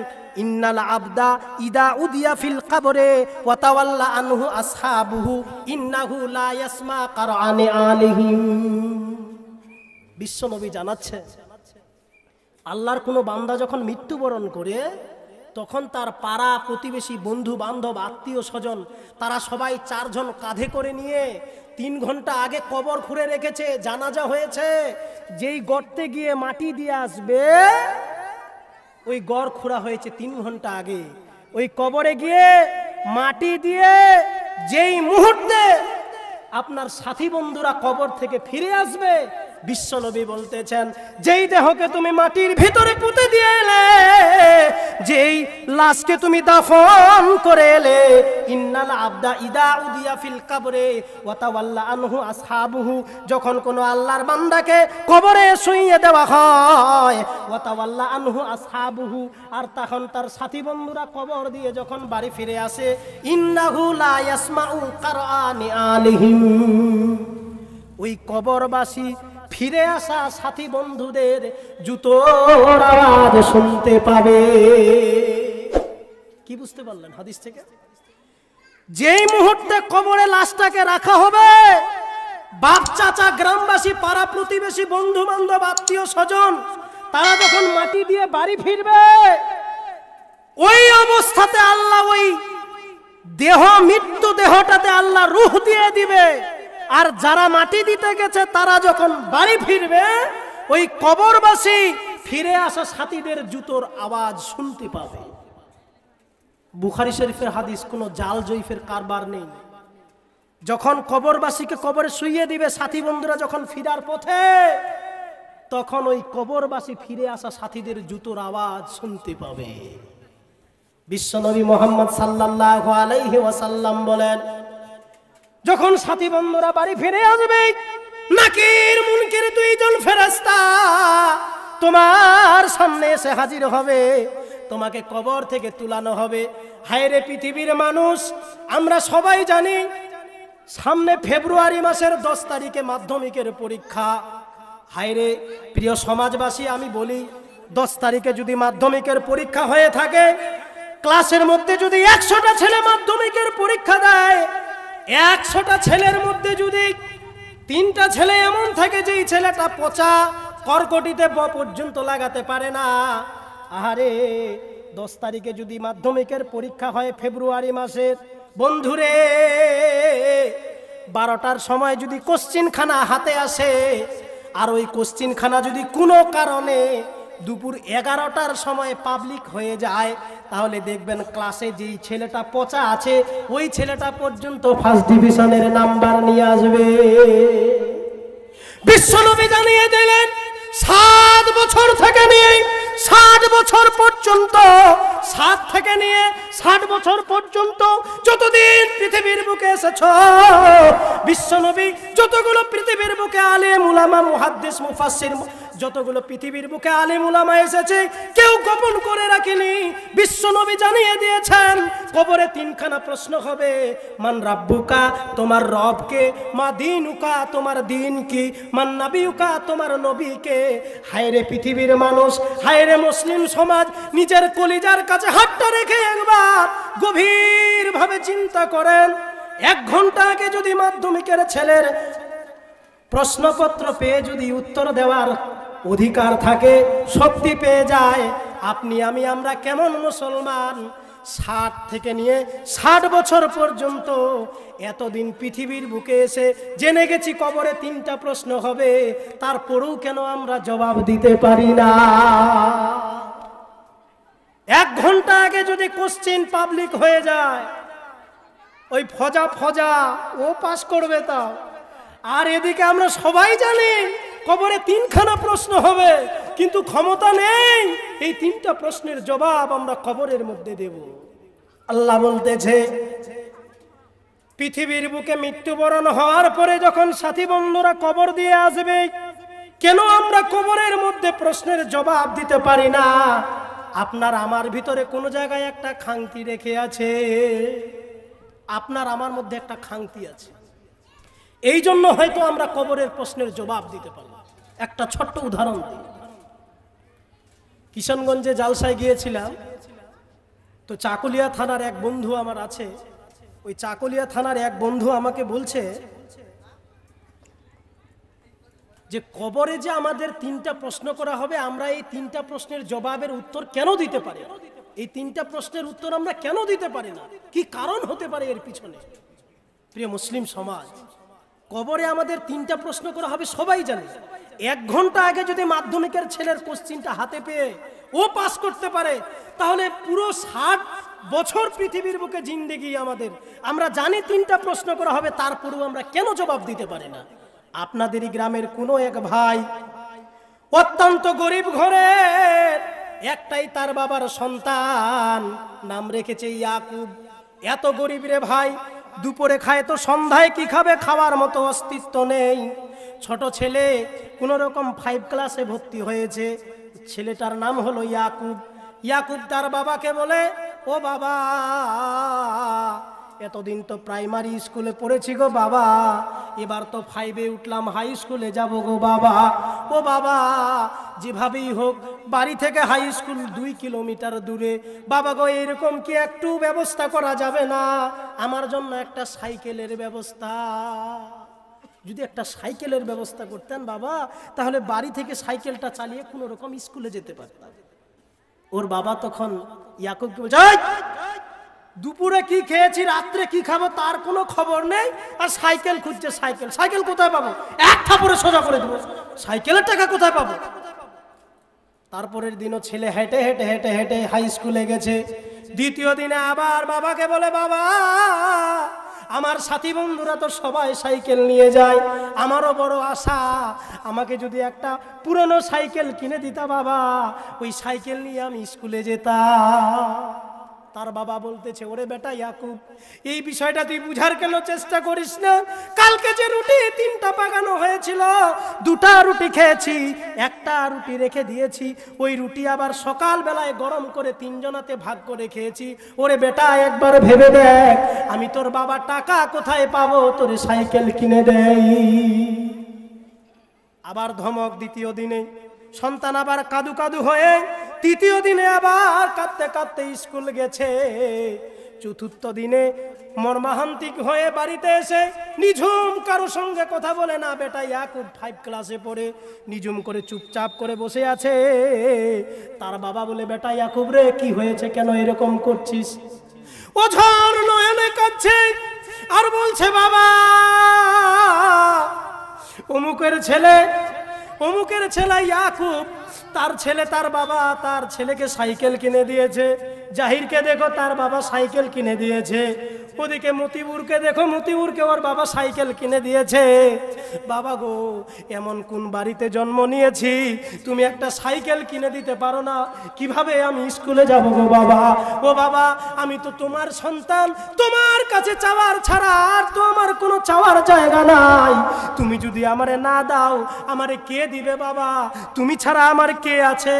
ইন্নাল আবদা ইদা উদিয়া ফিল কবরে ওয়া তাওয়াল্লা আনহু আসহাবুহু ইন্নাহু লা ইয়াসমা কারআনি আলিহিম। বিশ্বনবী জানাচ্ছে আল্লাহর কোনো বান্দা যখন মৃত্যুবরণ করে তখন তার পাড়া প্রতিবেশী বন্ধু বান্ধব আত্মীয় স্বজন তারা সবাই চারজন কাঁধে করে নিয়ে 3 ঘন্টা আগে কবর খুঁড়ে রেখেছে, জানাজা হয়েছে, যেই গর্তে গিয়ে মাটি দিয়ে আসবে, ওই গড় খোঁড়া হয়েছে 3 ঘন্টা আগে, ওই কবরে গিয়ে মাটি দিয়ে যেই মুহূর্তে আপনার সাথী বন্ধুরা কবর থেকে ফিরে আসবে, বিশ্বনবী বলতেছেন যেই দেহকে তুমি মাটির ভিতরে পুঁতে দিয়ে এলে, যেই লাশকে তুমি দাফন করে এলে, ইন্নাল আবদা ইদা উদিয়া ফিল কবরে ওয়া তাওয়াল্লা আনহু আসহাবুহু, যখন কোনো আল্লাহর বান্দাকে কবরে শুইয়ে দেওয়া হয়, ওয়া তাওয়াল্লা আনহু আসহাবুহু, আর তখন তার সাথী বন্ধুরা কবর দিয়ে যখন বাড়ি ফিরে আসে, ইন্নাহু লা ইয়াসমাউ কারআনি আলিহিম, ওই কবরবাসী ফিরে আসা সাথী বন্ধুদের জুতোর আওয়াজ শুনতে পাবে। কি বুঝতে পারলেন হাদিস থেকে? যেই মুহূর্তে কবরে লাশটাকে রাখা হবে, বাপ চাচা গ্রামবাসী পাড়া প্রতিবেশী বন্ধু বান্ধব আত্মীয় স্বজন তারা যখন মাটি দিয়ে বাড়ি ফিরবে, ওই অবস্থাতে আল্লাহ ওই দেহ, মৃত্যু দেহটাতে আল্লাহ রূহ দিয়ে দিবে। আর যারা মাটি দিতে গেছে তারা যখন বাড়ি ফিরবে, ওই কবরবাসী ফিরে আসা সাথীদের জুতোর আওয়াজ শুনতে পাবে। বুখারী শরীফের হাদিস, কোনো জাল জয়ীফের কারবার নেই। যখন কবরবাসীকে কবরে শুইয়ে দিবে, সাথী বন্ধুরা যখন ফিরার পথে, তখন ওই কবরবাসী ফিরে আসা সাথীদের জুতোর আওয়াজ শুনতে পাবে। বিশ্বনবী মুহাম্মদ সাল্লাল্লাহু আলাইহি ওয়াসাল্লাম বলেন, যখন সাথী বন্ধুরা বাড়ি ফিরে আসবে, নাকির মুনকির দুইজন ফেরেশতা তোমার সামনে এসে হাজির হবে, তোমাকে কবর থেকে তুলানো হবে। হায়রে পৃথিবীর মানুষ, আমরা সবাই জানি সামনে ফেব্রুয়ারি মাসের 10 তারিখে মাধ্যমিকের পরীক্ষা। হায়রে প্রিয় সমাজবাসী, আমি বলি 10 তারিখে যদি মাধ্যমিকের পরীক্ষা হয়ে থাকে, ক্লাসের মধ্যে যদি 100টা ছেলে মাধ্যমিকের পরীক্ষা দেয়, 100টা ছেলের মধ্যে যদি 3টা ছেলে এমন থাকে যেই ছেলেটা পচা কর্কটিতে পর্যন্ত লাগাতে পারে না। আরে 10 তারিখে যদি মাধ্যমিকের পরীক্ষা হয় ফেব্রুয়ারি মাসের, বন্ধুরে 12টার সময় যদি কোশ্চিনখানা হাতে আসে, আর ওই কোশ্চিনখানা যদি কোনো কারণে দুপুর 11টার সময় পাবলিক হয়ে যায়, তাহলে দেখবেন ক্লাসে যেই ছেলেটা পচা আছে, ওই ছেলেটা পর্যন্ত ফার্স্ট ডিভিশনের নাম্বার নিয়ে আসবে। বিশ্বনবী জানিয়ে দিলেন, 7 বছর থেকে নিয়ে 60 বছর পর্যন্ত, 7 থেকে নিয়ে 60 বছর পর্যন্ত যতদিন পৃথিবীর বুকে এসেছ, বিশ্বনবী যতগুলো পৃথিবীর বুকে আলেম উলামা মুহাদ্দিস মুফাসসির যতগুলো পৃথিবীর বুকে আলেম উলামা এসেছে, কেউ গোপন করে রাখেনি। বিশ্বনবী জানিয়ে দিয়েছেন, কবরে 3খানা প্রশ্ন হবে। মান রাব্বুকা, তোমার রবকে, মা দীনুকা, তোমার দিন কি, মান নাবিয়ুকা, তোমার নবী কে। হায়রে পৃথিবীর মানুষ, হায়রে মুসলিম সমাজ, নিজের কলিজার কাছে হাতটা রেখে একবার গভীরভাবে চিন্তা করেন। 1 ঘন্টা আগে যদি মাধ্যমিকের ছেলের প্রশ্নপত্র পেয়ে যদি উত্তর দেওয়ার অধিকার থাকে, শক্তি পেয়ে যায়, আপনি আমি আমরা কেমন মুসলমান? 60 থেকে নিয়ে 60 বছর পর্যন্ত এতদিন পৃথিবীর বুকে এসে জেনে গেছি কবরে 3টা প্রশ্ন হবে, তারপরেও কেন আমরা জবাব দিতে পারি না? 1 ঘন্টা আগে যদি কোশ্চেন পাবলিক হয়ে যায়, ওই ফজা ও পাস করবে তাও। আর এদিকে আমরা সবাই জানি কবরে 3খানা প্রশ্ন হবে, কিন্তু ক্ষমতা নেই এই 3টা প্রশ্নের জবাব আমরা কবরের মধ্যে দেব। আল্লাহ বলতেছে, পৃথিবীর বুকে মৃত্যুবরণ হওয়ার পরে যখন সাথী বন্ধুরা কবর দিয়ে আসবে, কেন আমরা কবরের মধ্যে প্রশ্নের জবাব দিতে পারি না? আপনার আমার ভিতরে কোন জায়গায় একটা খাংতি রেখে আছে, আপনার আমার মধ্যে একটা খাংতি আছে। এই জন্য হয়তো আমরা কবরের প্রশ্নের জবাব দিতে পারি। একটা ছোট্ট উদাহরণ দিই। কিশনগঞ্জে জালসায় গিয়েছিলাম, তো চাকুলিয়া থানার এক বন্ধু আমার আছে, ওই চাকুলিয়া থানার এক বন্ধু আমাকে বলছে যে কবরে যে আমাদের 3টা প্রশ্ন করা হবে, আমরা এই 3টা প্রশ্নের জবাবের উত্তর কেন দিতে পারি না? এই 3টা প্রশ্নের উত্তর আমরা কেন দিতে পারি না? কি কারণ হতে পারে এর পিছনে? প্রিয় মুসলিম সমাজ, কবরে আমাদের 3টা প্রশ্ন করা হবে সবাই জানে। 1 ঘন্টা আগে যদি মাধ্যমিকের ছেলের কোশ্চিনটা হাতে পেয়ে ও পাস করতে পারে, তাহলে পুরো 60 বছর পৃথিবীর বুকে জিন্দেগি আমাদের, আমরা জানি 3টা প্রশ্ন করা হবে, তারপরেও আমরা কেন জবাব দিতে পারি না? আপনাদেরই গ্রামের কোনো এক ভাই অত্যন্ত গরিব ঘরের, একটাই তার বাবার সন্তান, নাম রেখেছে ইয়াকুব। এত গরিব রে ভাই, দুপুরে খায় তো সন্ধ্যায় কি খাবে, খাওয়ার মতো অস্তিত্ব নেই। ছোট ছেলে কোন রকম 5 ক্লাসে ভর্তি হয়েছে, ছেলেটার নাম হলো ইয়াকুব। ইয়াকুব তার বাবাকে বলে, ও বাবা, এতদিন তো প্রাইমারি স্কুলে পড়েছি গো বাবা, এবার তো 5-এ উঠলাম, হাই স্কুলে যাব গো বাবা। ও বাবা, যেভাবেই হোক বাড়ি থেকে হাই স্কুল 2 কিলোমিটার দূরে, বাবা গো এরকম কি একটু ব্যবস্থা করা যাবে না? আমার জন্য একটা সাইকেলের ব্যবস্থা। যদি একটা সাইকেলের ব্যবস্থা করতেন বাবা, তাহলে বাড়ি থেকে সাইকেলটা চালিয়ে কোনো রকম স্কুলে যেতে পারতাম। ওর বাবা তখন ইয়াকুবকে বলছে, দুপুরে কি খেয়েছি, রাত্রে কি খাবো তার কোনো খবর নেই, আর সাইকেল খুঁজছে। সাইকেল সাইকেল কোথায় পাবো? এক থাপড়ে সোজা করে দেবো, সাইকেলের টাকা কোথায় পাবো? তারপরের দিনও ছেলে হেঁটে হেঁটে হেঁটে হেঁটে হাই স্কুলে গেছে। দ্বিতীয় দিনে আবার বাবাকে বলে, বাবা আমার সাথী বন্ধুরা তো সবাই সাইকেল নিয়ে যায়, আমারও বড় আশা, আমাকে যদি একটা পুরনো সাইকেল কিনে দিতা বাবা, ওই সাইকেল নিয়ে আমি স্কুলে যেতাম। তার বাবা বলতেছে, ওরে বেটা ইয়াকুব, এই বিষয়টা তুই বুঝার কেন চেষ্টা করিস না? কালকে যে রুটি 3টা পাকানো হয়েছিল, 2টা রুটি খেয়েছি, 1টা রুটি রেখে দিয়েছি, ওই রুটি আবার সকাল বেলায় গরম করে 3 জনাতে ভাগ করে খেয়েছি। ওরে বেটা একবার ভেবে দেখ, আমি তোর বাবা টাকা কোথায় পাবো তোরে সাইকেল কিনে দেই? আবার ধমক। দ্বিতীয় দিনে সন্তান আবার কাদু কাদু হয়ে তৃতীয় দিনে আবার কাঁদতে কাঁদতে স্কুল গেছে। চতুর্থ দিনে মর্মান্তিক হয়ে বাড়িতে এসে নিঝুম কারো সঙ্গে কথা বলে না। বেটা ইয়াকুব 5 ক্লাসে পড়ে নিঝুম করে চুপচাপ করে বসে আছে। তার বাবা বলে, বেটা ইয়াকুব রে, কি হয়েছে, কেন এরকম করছিস? ও ঝড় নয়নে কাঁদছে আর বলছে, বাবা অমুকের ছেলে ইয়াকুব, তার ছেলে, তার বাবা তার ছেলেকে সাইকেল কিনে দিয়েছে। জাহিরকে দেখো, তার বাবা সাইকেল কিনে দিয়েছে। ওদিকে মতিবুরকে দেখো, মতিবুরকে ওর বাবা সাইকেল কিনে দিয়েছে। বাবা গো, এমন কোন বাড়িতে জন্ম নিয়েছি তুমি একটা সাইকেল কিনে দিতে পারো না? কিভাবে আমি স্কুলে যাব গো বাবা? ও বাবা, আমি তো তোমার সন্তান, তোমার কাছে চাওয়ার ছাড়া আর তো আমার কোনো চাওয়ার জায়গা নাই। তুমি যদি আমারে না দাও, আমারে কে দিবে বাবা? তুমি ছাড়া আমার কে আছে?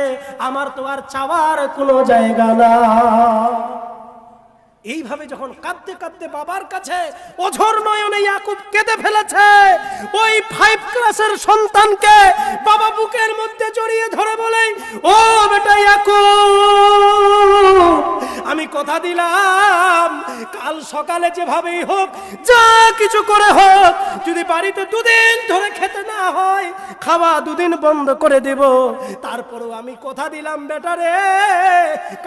আমার তো আর চাওয়ার কোনো জায়গা না। এইভাবে যখন কাঁদতে কাঁদতে বাবার কাছে অঝোর নয়নে ইয়াকুব কেঁদে ফেলেছে, ওই 5 ক্লাসের সন্তানকে বাবা বুকের মধ্যে জড়িয়ে ধরে বলে, ও বেটা ইয়াকুব, আমি কথা দিলাম কাল সকালে যেভাবেই হোক, যা কিছু করে হোক, যদি বাড়িতে 2 দিন ধরে খেতে না হয়, খাওয়া 2 দিন বন্ধ করে দেব। তারপরেও আমি কথা দিলাম বেটা রে,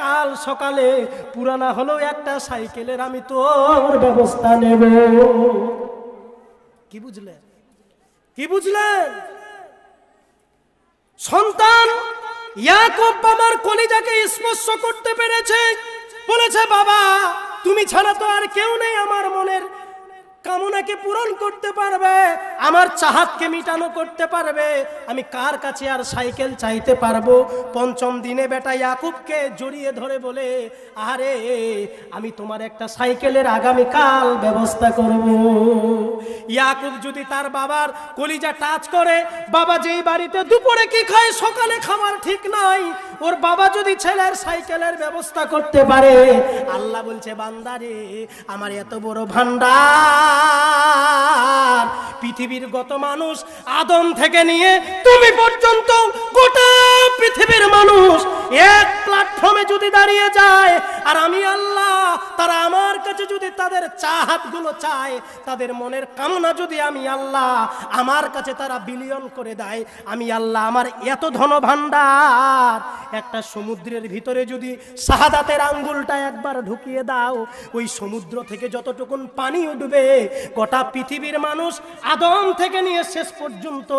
কাল সকালে পুরানা হলেও একটা সাইকেলের আমি তোর ব্যবস্থা নেব। কি বুঝলেন? কি বুঝলেন? সন্তান ইয়াকুব বাবার কলিজাকে স্পর্শ করতে পেরেছে। বলেছে, বাবা তুমি ছাড়া তো আর কেউ নেই আমার মনের কামনাকে পূরণ করতে পারবে, আমার চাহাতকে মিটানো করতে পারবে, আমি কার কাছে আর সাইকেল চাইতে পারবো? 5ম দিনে বেটা ইয়াকুবকে জড়িয়ে ধরে বলে, আরে আমি তোমার একটা সাইকেলের আগামীকাল ব্যবস্থা করব। ইয়াকুব যদি তার বাবার কলিজা টাচ করে, বাবা যেই বাড়িতে দুপুরে কি খায় সকালে খাবার ঠিক নাই, ওর বাবা যদি ছেলের সাইকেলের ব্যবস্থা করতে পারে, আল্লাহ বলছে, বান্দারে আমার এত বড় ভান্ডার, পৃথিবীর গত মানুষ আদম থেকে নিয়ে তুমি পর্যন্ত গোটা পৃথিবীর মানুষ এক প্ল্যাটফর্মে যদি দাঁড়িয়ে যায়, আর আমি আল্লাহ তারা আমার কাছে যদি তাদের চাহাতগুলো চায়, তাদের মনের কামনা যদি আমি আল্লাহ আমার কাছে তারা বিলিয়ন করে দেয়, আমি আল্লাহ আমার এত ধন ভান্ডার, একটা সমুদ্রের ভিতরে যদি শাহাদাতের আঙ্গুলটা একবার ঢুকিয়ে দাও, ওই সমুদ্র থেকে যতটুকুন পানি উঠবে, গোটা পৃথিবীর মানুষ আদম থেকে নিয়ে শেষ পর্যন্ত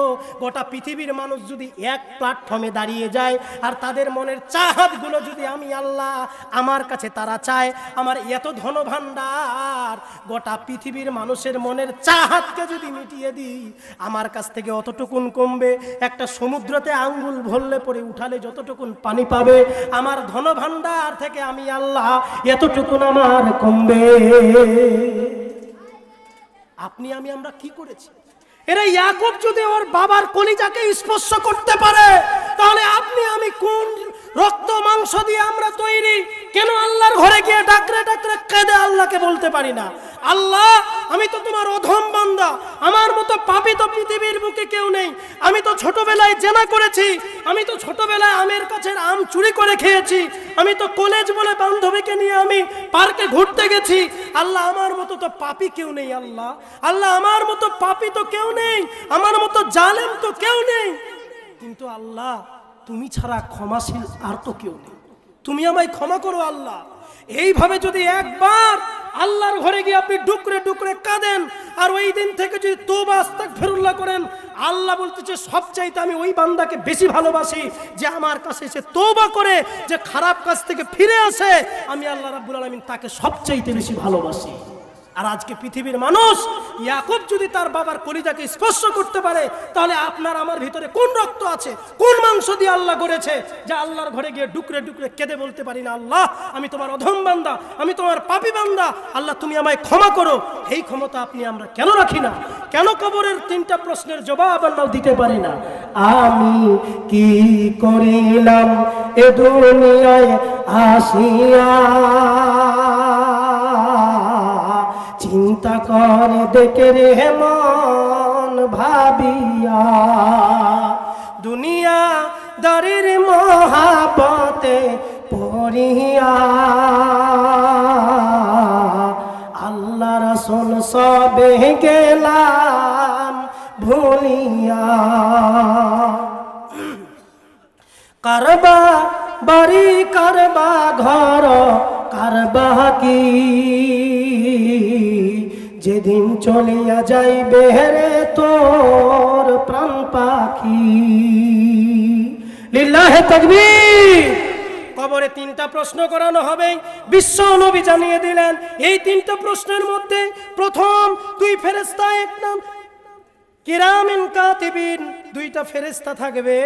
গোটা পৃথিবীর মানুষ যদি এক প্ল্যাটফর্মে দাঁড়িয়ে যায়, আর তাদের মনের চাহাতগুলো যদি আমি আল্লাহ আমার কাছে তারা চায়, আমার এত ধন ভান্ডার, গোটা পৃথিবীর মানুষের মনের চাহাতকে যদি মিটিয়ে দিই, আমার কাছ থেকে অতটুকুন কমবে। একটা সমুদ্রতে আঙ্গুল ভরলে পরে উঠালে যতটুকুন পানি পাবে, আমার ধন ভান্ডার থেকে আমি আল্লাহ এতটুকুন আমার কমবে। আপনি আমরা কি করেছি? এরা ইয়াকুব যদি ওর বাবার কলিজাকে স্পর্শ করতে পারে, তাহলে আপনি আমি কোন রক্ত মাংস দিয়ে আমরা তৈরি? কেন আল্লাহর ঘরে গিয়ে ডাকরে ডাকরে কেঁদে আল্লাহকে বলতে পারি না, আল্লাহ আমি তো তোমার অধম বান্দা, আমার মতো পাপী তো পৃথিবীর বুকে লোকে কেউ নেই। আমি তো ছোটবেলায় জেনা করেছি, আমি তো ছোটবেলায় আমের কাছের আম চুরি করে খেয়েছি, আমি তো কলেজ বলে বান্ধবীকে নিয়ে আমি পার্কে ঘুরতে গেছি। আল্লাহ আমার মতো তো পাপী কেউ নেই। আল্লাহ আল্লাহ আমার মতো পাপী তো কেউ নেই, আমার মতো জালেম তো কেউ নেই। কিন্তু আল্লাহ তুমি ছাড়া ক্ষমাশীল আর তো কেউ নেই, তুমি আমায় ক্ষমা করো আল্লাহ। এইভাবে যদি একবার আল্লাহর ঘরে গিয়ে আপনি ডুকরে ডুকরে কাঁদেন আর ওই দিন থেকে যদি তওবা আস্তাগফিরুল্লাহ করেন, আল্লাহ বলতেছে সবচাইতে আমি ওই বান্দাকে বেশি ভালোবাসি যে আমার কাছে এসে তওবা করে, যে খারাপ কাজ থেকে ফিরে আসে। আমি আল্লাহ রাব্বুল আলামিন তাকে সবচাইতে বেশি ভালোবাসি। আর আজকে পৃথিবীর মানুষ ইয়াকুব যদি তার বাবার কলিজাকে স্পর্শ করতে পারে, তাহলে আপনার আমার ভিতরে কোন রক্ত আছে, কোন মাংস দিয়ে আল্লাহ গড়েছে যে আল্লাহর ঘরে গিয়ে ডুকরে ডুকরে কেঁদে বলতে পারি না, আল্লাহ আমি তোমার অধম বান্দা, আমি তোমার পাপী বান্দা, আল্লাহ তুমি আমায় ক্ষমা করো। এই ক্ষমতা আপনি আমরা কেন রাখি না? কেন কবরের 3টা প্রশ্নের জবাব আল্লাহ দিতে পারি না? আমি কি করিলাম এ দুনিয়ায় আসিয়া, চিন্তা করে দেখে রে মন ভাবিয়া, দুনিয়া দারির মহাবতে পড়িয়া, আল্লাহ রাসূল সবে গেলাম ভুলিয়া। কারবা বাড়ি কারবা ঘর কারবা কি, যেদিন চলিয়া যাইবে রে তোর প্রাণ পাখি। লিল্লাহে তাকবীর। কবরে 3টা প্রশ্ন করানো হবে, বিশ্ব নবী জানিয়ে দিলেন। এই 3টা প্রশ্নের মধ্যে প্রথম 2 ফেরেশতা, এক নাম কিরামিন কাতিবিন, 2টা ফেরেশতা থাকবে।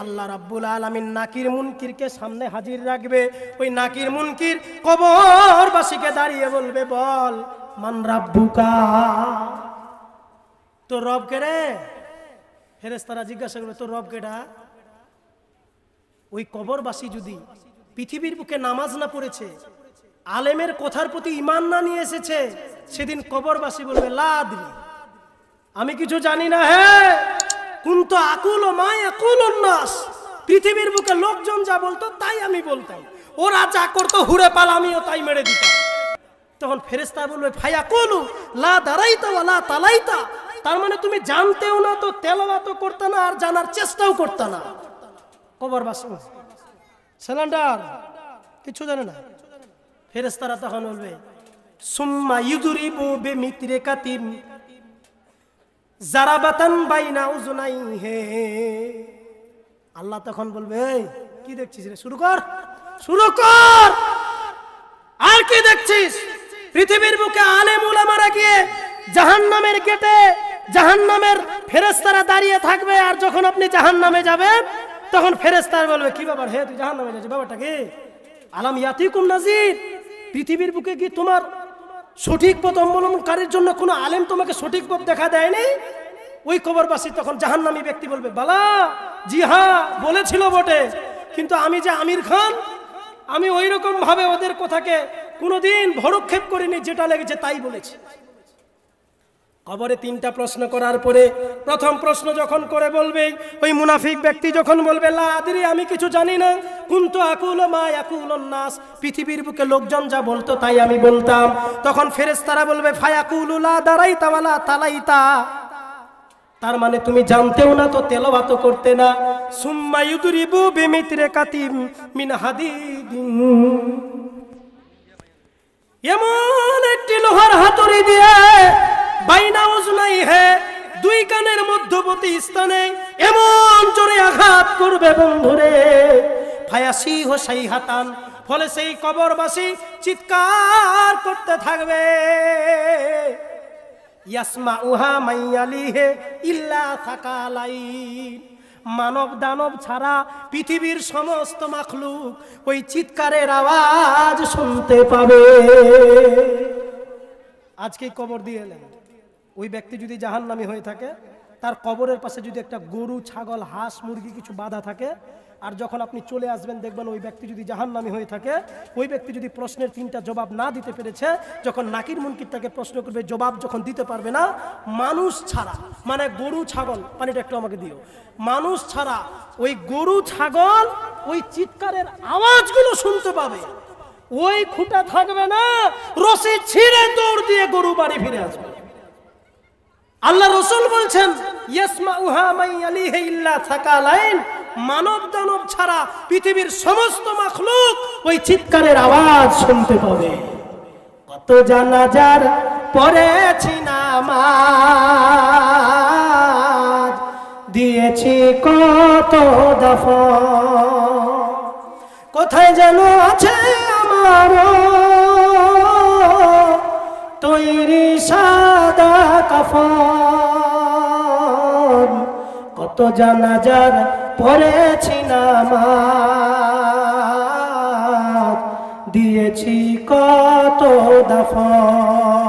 আল্লাহ রাব্বুল আলামিন নাকির মুনকিরকে সামনে হাজির রাখবে। ওই নাকির মুনকির কবরবাসীকে দাঁড়িয়ে বলবে, বল মান রাব্বুকা, তোর রব কে রে? ফেরেশতারা জিজ্ঞাসা করবে, তোর রব কেডা? ওই কবরবাসী যদি পৃথিবীর বুকে নামাজ না পড়েছে, আলেমের কথার প্রতি ঈমান না নিয়ে এসেছে, সেদিন কবরবাসী বলবে লা আদরি, আমি কিছু জানি না। হ্যাঁ কুনতু আকুলু মা ইয়াকুলুন নাস, পৃথিবীর বুকে লোকজন যা বলতো তাই আমি বলতাম, ওরা যা করতো হুড়ে পাল আমিও তাই মেরে দিতাম। তখন ফেরেশতা বলবে ফায়াকুলু লা দারাইতা ওয়া লা তালাইতা, তার মানে তুমি জানতেও না তো তেলাওয়াতও করতে না আর জানার চেষ্টাও করতে না। কবরবাসী সিলিন্ডার কিছু জানে না। ফেরেশতারা তখন বলবে সুম্মা ইউদরিবু বিমিতরিকাতিন জারাবাতান বাইনা উজুনাইহি, আল্লাহ তখন বলবে এই কি দেখছিস রে, শুরু কর শুরু কর। আর কি দেখছিস? পৃথিবীর বুকে আলেম উলামারা গিয়ে জাহান্নামের গেটে জাহান্নামের ফেরেশতারা দাঁড়িয়ে থাকবে, আর যখন আপনি জাহান্নামে যাবেন তখন ফেরেশতারা বলবে কি ব্যাপার, হে তুই জাহান্নামে যাচ্ছিস, ব্যাপারটা কি? আলাম ইয়াতিকুম নাযীর, পৃথিবীর বুকে কি তোমার সঠিক পথ অবলম্বনকারীর জন্য কোনো আলেম তোমাকে সঠিক পথ দেখা দেয়নি? ওই কবরবাসী তখন জাহান্নামী ব্যক্তি বলবে বালা জি হ্যাঁ বলেছিল বটে, কিন্তু আমি যে আমির খান, আমি ওই রকম ভাবে ওদের কথাকে কোনোদিন ভরক্ষেপ করিনি, যেটা লেগেছে তাই বলেছি। কবরে 3টা প্রশ্ন করার পরে প্রথম প্রশ্ন যখন করে বলবে, ওই মুনাফিক ব্যক্তি যখন বলবে লা আদরি, আমি কিছু জানি না, কুনতু আকুলু মা ইয়াকুলুন নাস, পৃথিবীর বুকে লোকজন যা বলতো তাই আমি বলতাম। তখন ফেরেশতারা বলবে ফায়াকুলু লা দারাইতা ওয়া লা তালাইতা, তার মানে তুমি জানতেও না তো তেলাওয়াতও করতে না। সুম্মা ইউদরিবু বিমিতরিকাতিন মিন হাদিদিন, এমন একটি লোহার হাতুড়ি দিয়ে বাইনা উজনাইহি, 2 কানের মধ্যবর্তী স্থানে এমন জোরে আঘাত করবে বন্ধুরে, ফায়াসিহু সাইহাতান, ফলে সেই কবরবাসী চিৎকার করতে থাকবে, ইয়াসমাউহা মাইয়ালিহি ইল্লা থাকালাইন, মানব দানব ছাড়া পৃথিবীর সমস্ত মাখলুক ওই চিৎকারের আওয়াজ শুনতে পাবে। আজকে কবর দিয়ে এলেন, ওই ব্যক্তি যদি জাহান্নামী হয়ে থাকে, তার কবরের পাশে যদি একটা গরু ছাগল হাঁস মুরগি কিছু বাঁধা থাকে, আর যখন আপনি চলে আসবেন দেখবেন ওই ব্যক্তি যদি জাহান্নামী হয়ে থাকে, ওই ব্যক্তি যদি প্রশ্নের 3টা জবাব না দিতে পেরেছে, যখন নাকির মুনকির তাকে প্রশ্ন করবে, জবাব যখন দিতে পারবে না, মানুষ ছাড়া, মানে গরু ছাগল, পানিটা একটু আমাকে দিও, মানুষ ছাড়া ওই গরু ছাগল ওই চিৎকারের আওয়াজগুলো শুনতে পাবে, ওই খুঁটা থাকবে না, রশি ছিঁড়ে দৌড় দিয়ে গরু বাড়ি ফিরে আসবে। আল্লাহ রাসূল বলছেন ইয়াসমাউহা মাইয়ালিহি ইল্লা থাকালাইন, মানব দানব ছাড়া পৃথিবীর সমস্ত মাখলুক ওই চিৎকারের আওয়াজ শুনতে পাবে। কত জানাজার পড়েছি নামাজ, দিয়েছি কত দাফন, কোথায় যেন আছে আমার তৈরি সাদা কাফন, কত জানাজার পড়েছি নামাজ, দিয়েছি কত দাফন,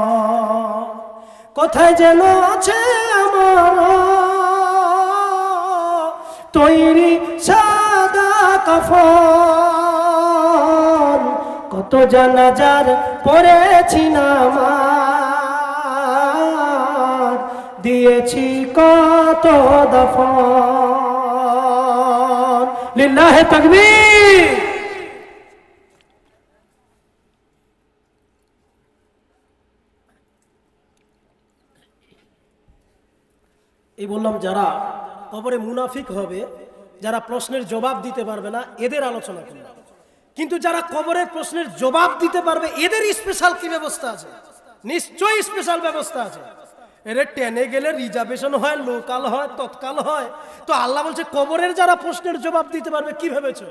কোথায় যেন আছে আমার তৈরি সাদা কাফন, কত জানাজার পড়েছি নামাজ, দিয়েছি কত দাফন। লিল্লাহে তাকবীর। এই বললাম যারা কবরে মুনাফিক হবে, যারা প্রশ্নের জবাব দিতে পারবে না, এদের আলোচনা করলাম। কিন্তু যারা কবরের প্রশ্নের জবাব দিতে পারবে, এদের স্পেশাল কি ব্যবস্থা আছে? নিশ্চয়ই স্পেশাল ব্যবস্থা আছে। এর ট্রেনে গেলে রিজার্ভেশন হয়, লোকাল হয়, তৎকাল হয়। তো আল্লাহ বলছে কবরের যারা প্রশ্নের জবাব দিতে পারবে, কি ভেবেছো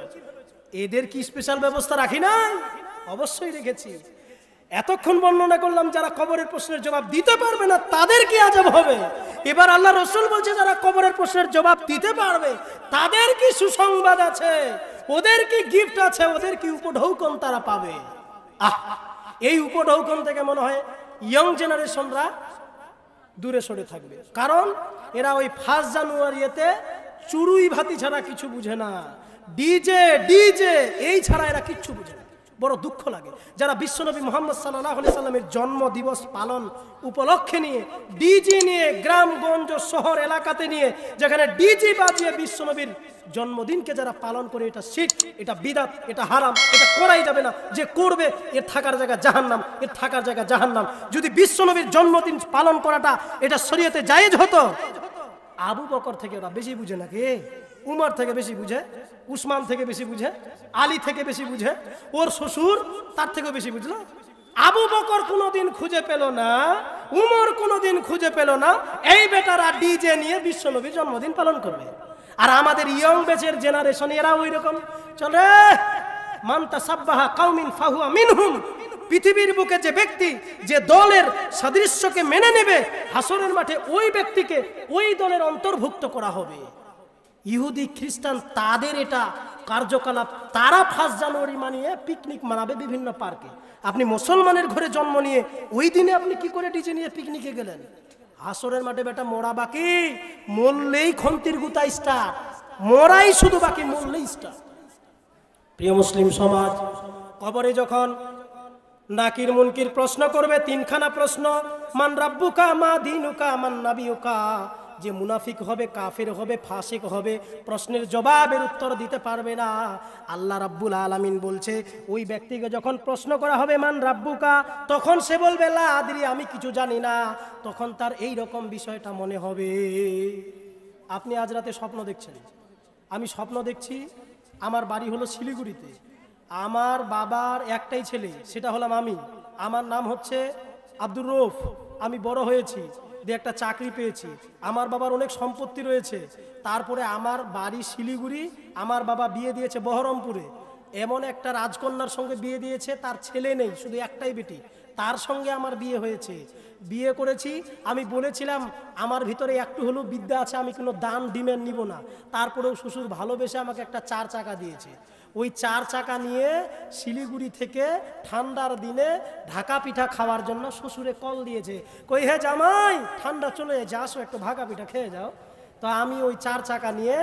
এদের কি স্পেশাল ব্যবস্থা রাখি নাই? অবশ্যই রেখেছি। এতক্ষণ বর্ণনা করলাম যারা কবরের প্রশ্নের জবাব দিতে পারবে না তাদের কি আযাব হবে। এবার আল্লাহ রাসূল বলছে যারা কবরের প্রশ্নের জবাব দিতে পারবে তাদের কি সুসংবাদ আছে, ওদের কি গিফট আছে, ওদের কি উপঢৌকন তারা পাবে। এই উপঢৌকন থেকে মনে হয় ইয়ং জেনারেশনরা দূরে সরে থাকবে, কারণ এরা ওই 1 জানুয়ারিতে চুরুই ভাতি ছাড়া কিছু বুঝে না, ডিজে ডিজে এই ছাড়া এরা কিচ্ছু বুঝে না। বড় দুঃখ লাগে যারা বিশ্বনবী মুহাম্মদ সাল্লাল্লাহু আলাইহি সাল্লামের জন্ম দিবস পালন উপলক্ষে নিয়ে ডিজে নিয়ে গ্রামগঞ্জ শহর এলাকাতে নিয়ে যেখানে ডিজে বাজিয়ে বিশ্বনবীর জন্মদিনকে যারা পালন করে, এটা শিরক, এটা বিদআত, এটা হারাম, এটা করাই যাবে না। যে করবে এর থাকার জায়গা জাহান্নাম, এর থাকার জায়গা জাহান্নাম। যদি বিশ্বনবীর জন্মদিন পালন করাটা এটা শরীয়তে জায়েজ হতো, আবু বকর থেকে ওরা বেশি বুঝে নাকি? উমর থেকে বেশি বুঝে, উসমান থেকে বেশি বুঝে, আলী থেকে বেশি বুঝে, ওর শ্বশুর তার থেকে বেশি বুঝলো। আবু বকর কোনোদিন খুঁজে পেল না, উমর কোনোদিন খুঁজে পেল না এই বেটারা ডিজে নিয়ে বিশ্বনবীর জন্মদিন পালন করবে। আর আমাদের ইয়ং ব্যাচের জেনারেশন এরা ওই রকম চলে, মান তাসাব্বাহা কাউমিন ফাহুয়া মিনহুম। পৃথিবীর বুকে যে ব্যক্তি যে দলের সাদৃশ্যকে মেনে নেবে, হাসরের মাঠে ওই ব্যক্তিকে ওই দলের অন্তর্ভুক্ত করা হবে। ইহুদি খ্রিস্টান তাদের এটা কার্যকলাপ, তারা 1 জানুয়ারি মানিয়ে পিকনিক মানাবে বিভিন্ন পার্কে। আপনি মুসলমানের ঘরে জন্ম নিয়ে ওই দিনে আপনি কি করে ডিজে নিয়ে পিকনিকে গেলেন? হাসরের মাঠে বেটা মরা বাকি, মরলেই খন্তির গুতা স্টার্ট, মরাই শুধু বাকি, মরলেই স্টার্ট। প্রিয় মুসলিম সমাজ, কবরে যখন নাকির মুনকির প্রশ্ন করবে, 3খানা প্রশ্ন, মান রাব্বুকা, মা দীনুকা, মান নাবিয়ুকা। যে মুনাফিক হবে, কাফের হবে, ফাসিক হবে, প্রশ্নের জবাবের উত্তর দিতে পারবে না। আল্লাহ রাব্বুল আলামিন বলছে ওই ব্যক্তিকে যখন প্রশ্ন করা হবে মান রাব্বুকা, তখন সে বলবে লা আদরি, আমি কিছু জানি না। তখন তার এই রকম বিষয়টা মনে হবে। আপনি আজ রাতে স্বপ্ন দেখছেন, আমি স্বপ্ন দেখছি আমার বাড়ি হলো শিলিগুড়িতে, আমার বাবার একটাই ছেলে, সেটা হলাম আমি। আমার নাম হচ্ছে আব্দুর রৌফ, আমি বড় হয়েছি, দিয়ে একটা চাকরি পেয়েছি, আমার বাবার অনেক সম্পত্তি রয়েছে। তারপরে আমার বাড়ি শিলিগুড়ি, আমার বাবা বিয়ে দিয়েছে বহরমপুরে, এমন একটা রাজকন্যার সঙ্গে বিয়ে দিয়েছে, তার ছেলে নেই, শুধু একটাই বেটি, তার সঙ্গে আমার বিয়ে হয়েছে। বিয়ে করেছি, আমি বলেছিলাম আমার ভিতরে একটু হলেও বিদ্যা আছে, আমি কোনো দান ডিমেন্ড নিব না। তারপরেও শ্বশুর ভালোবেসে আমাকে একটা 4 চাকা দিয়েছে। ওই 4 চাকা নিয়ে শিলিগুড়ি থেকে ঠান্ডার দিনে ঢাকা পিঠা খাওয়ার জন্য শ্বশুরে কল দিয়েছে, কই হে জামাই ঠান্ডা চলে যাচ্ছে, আসো একটু ভাকা পিঠা খেয়ে যাও। তো আমি ওই 4 চাকা নিয়ে,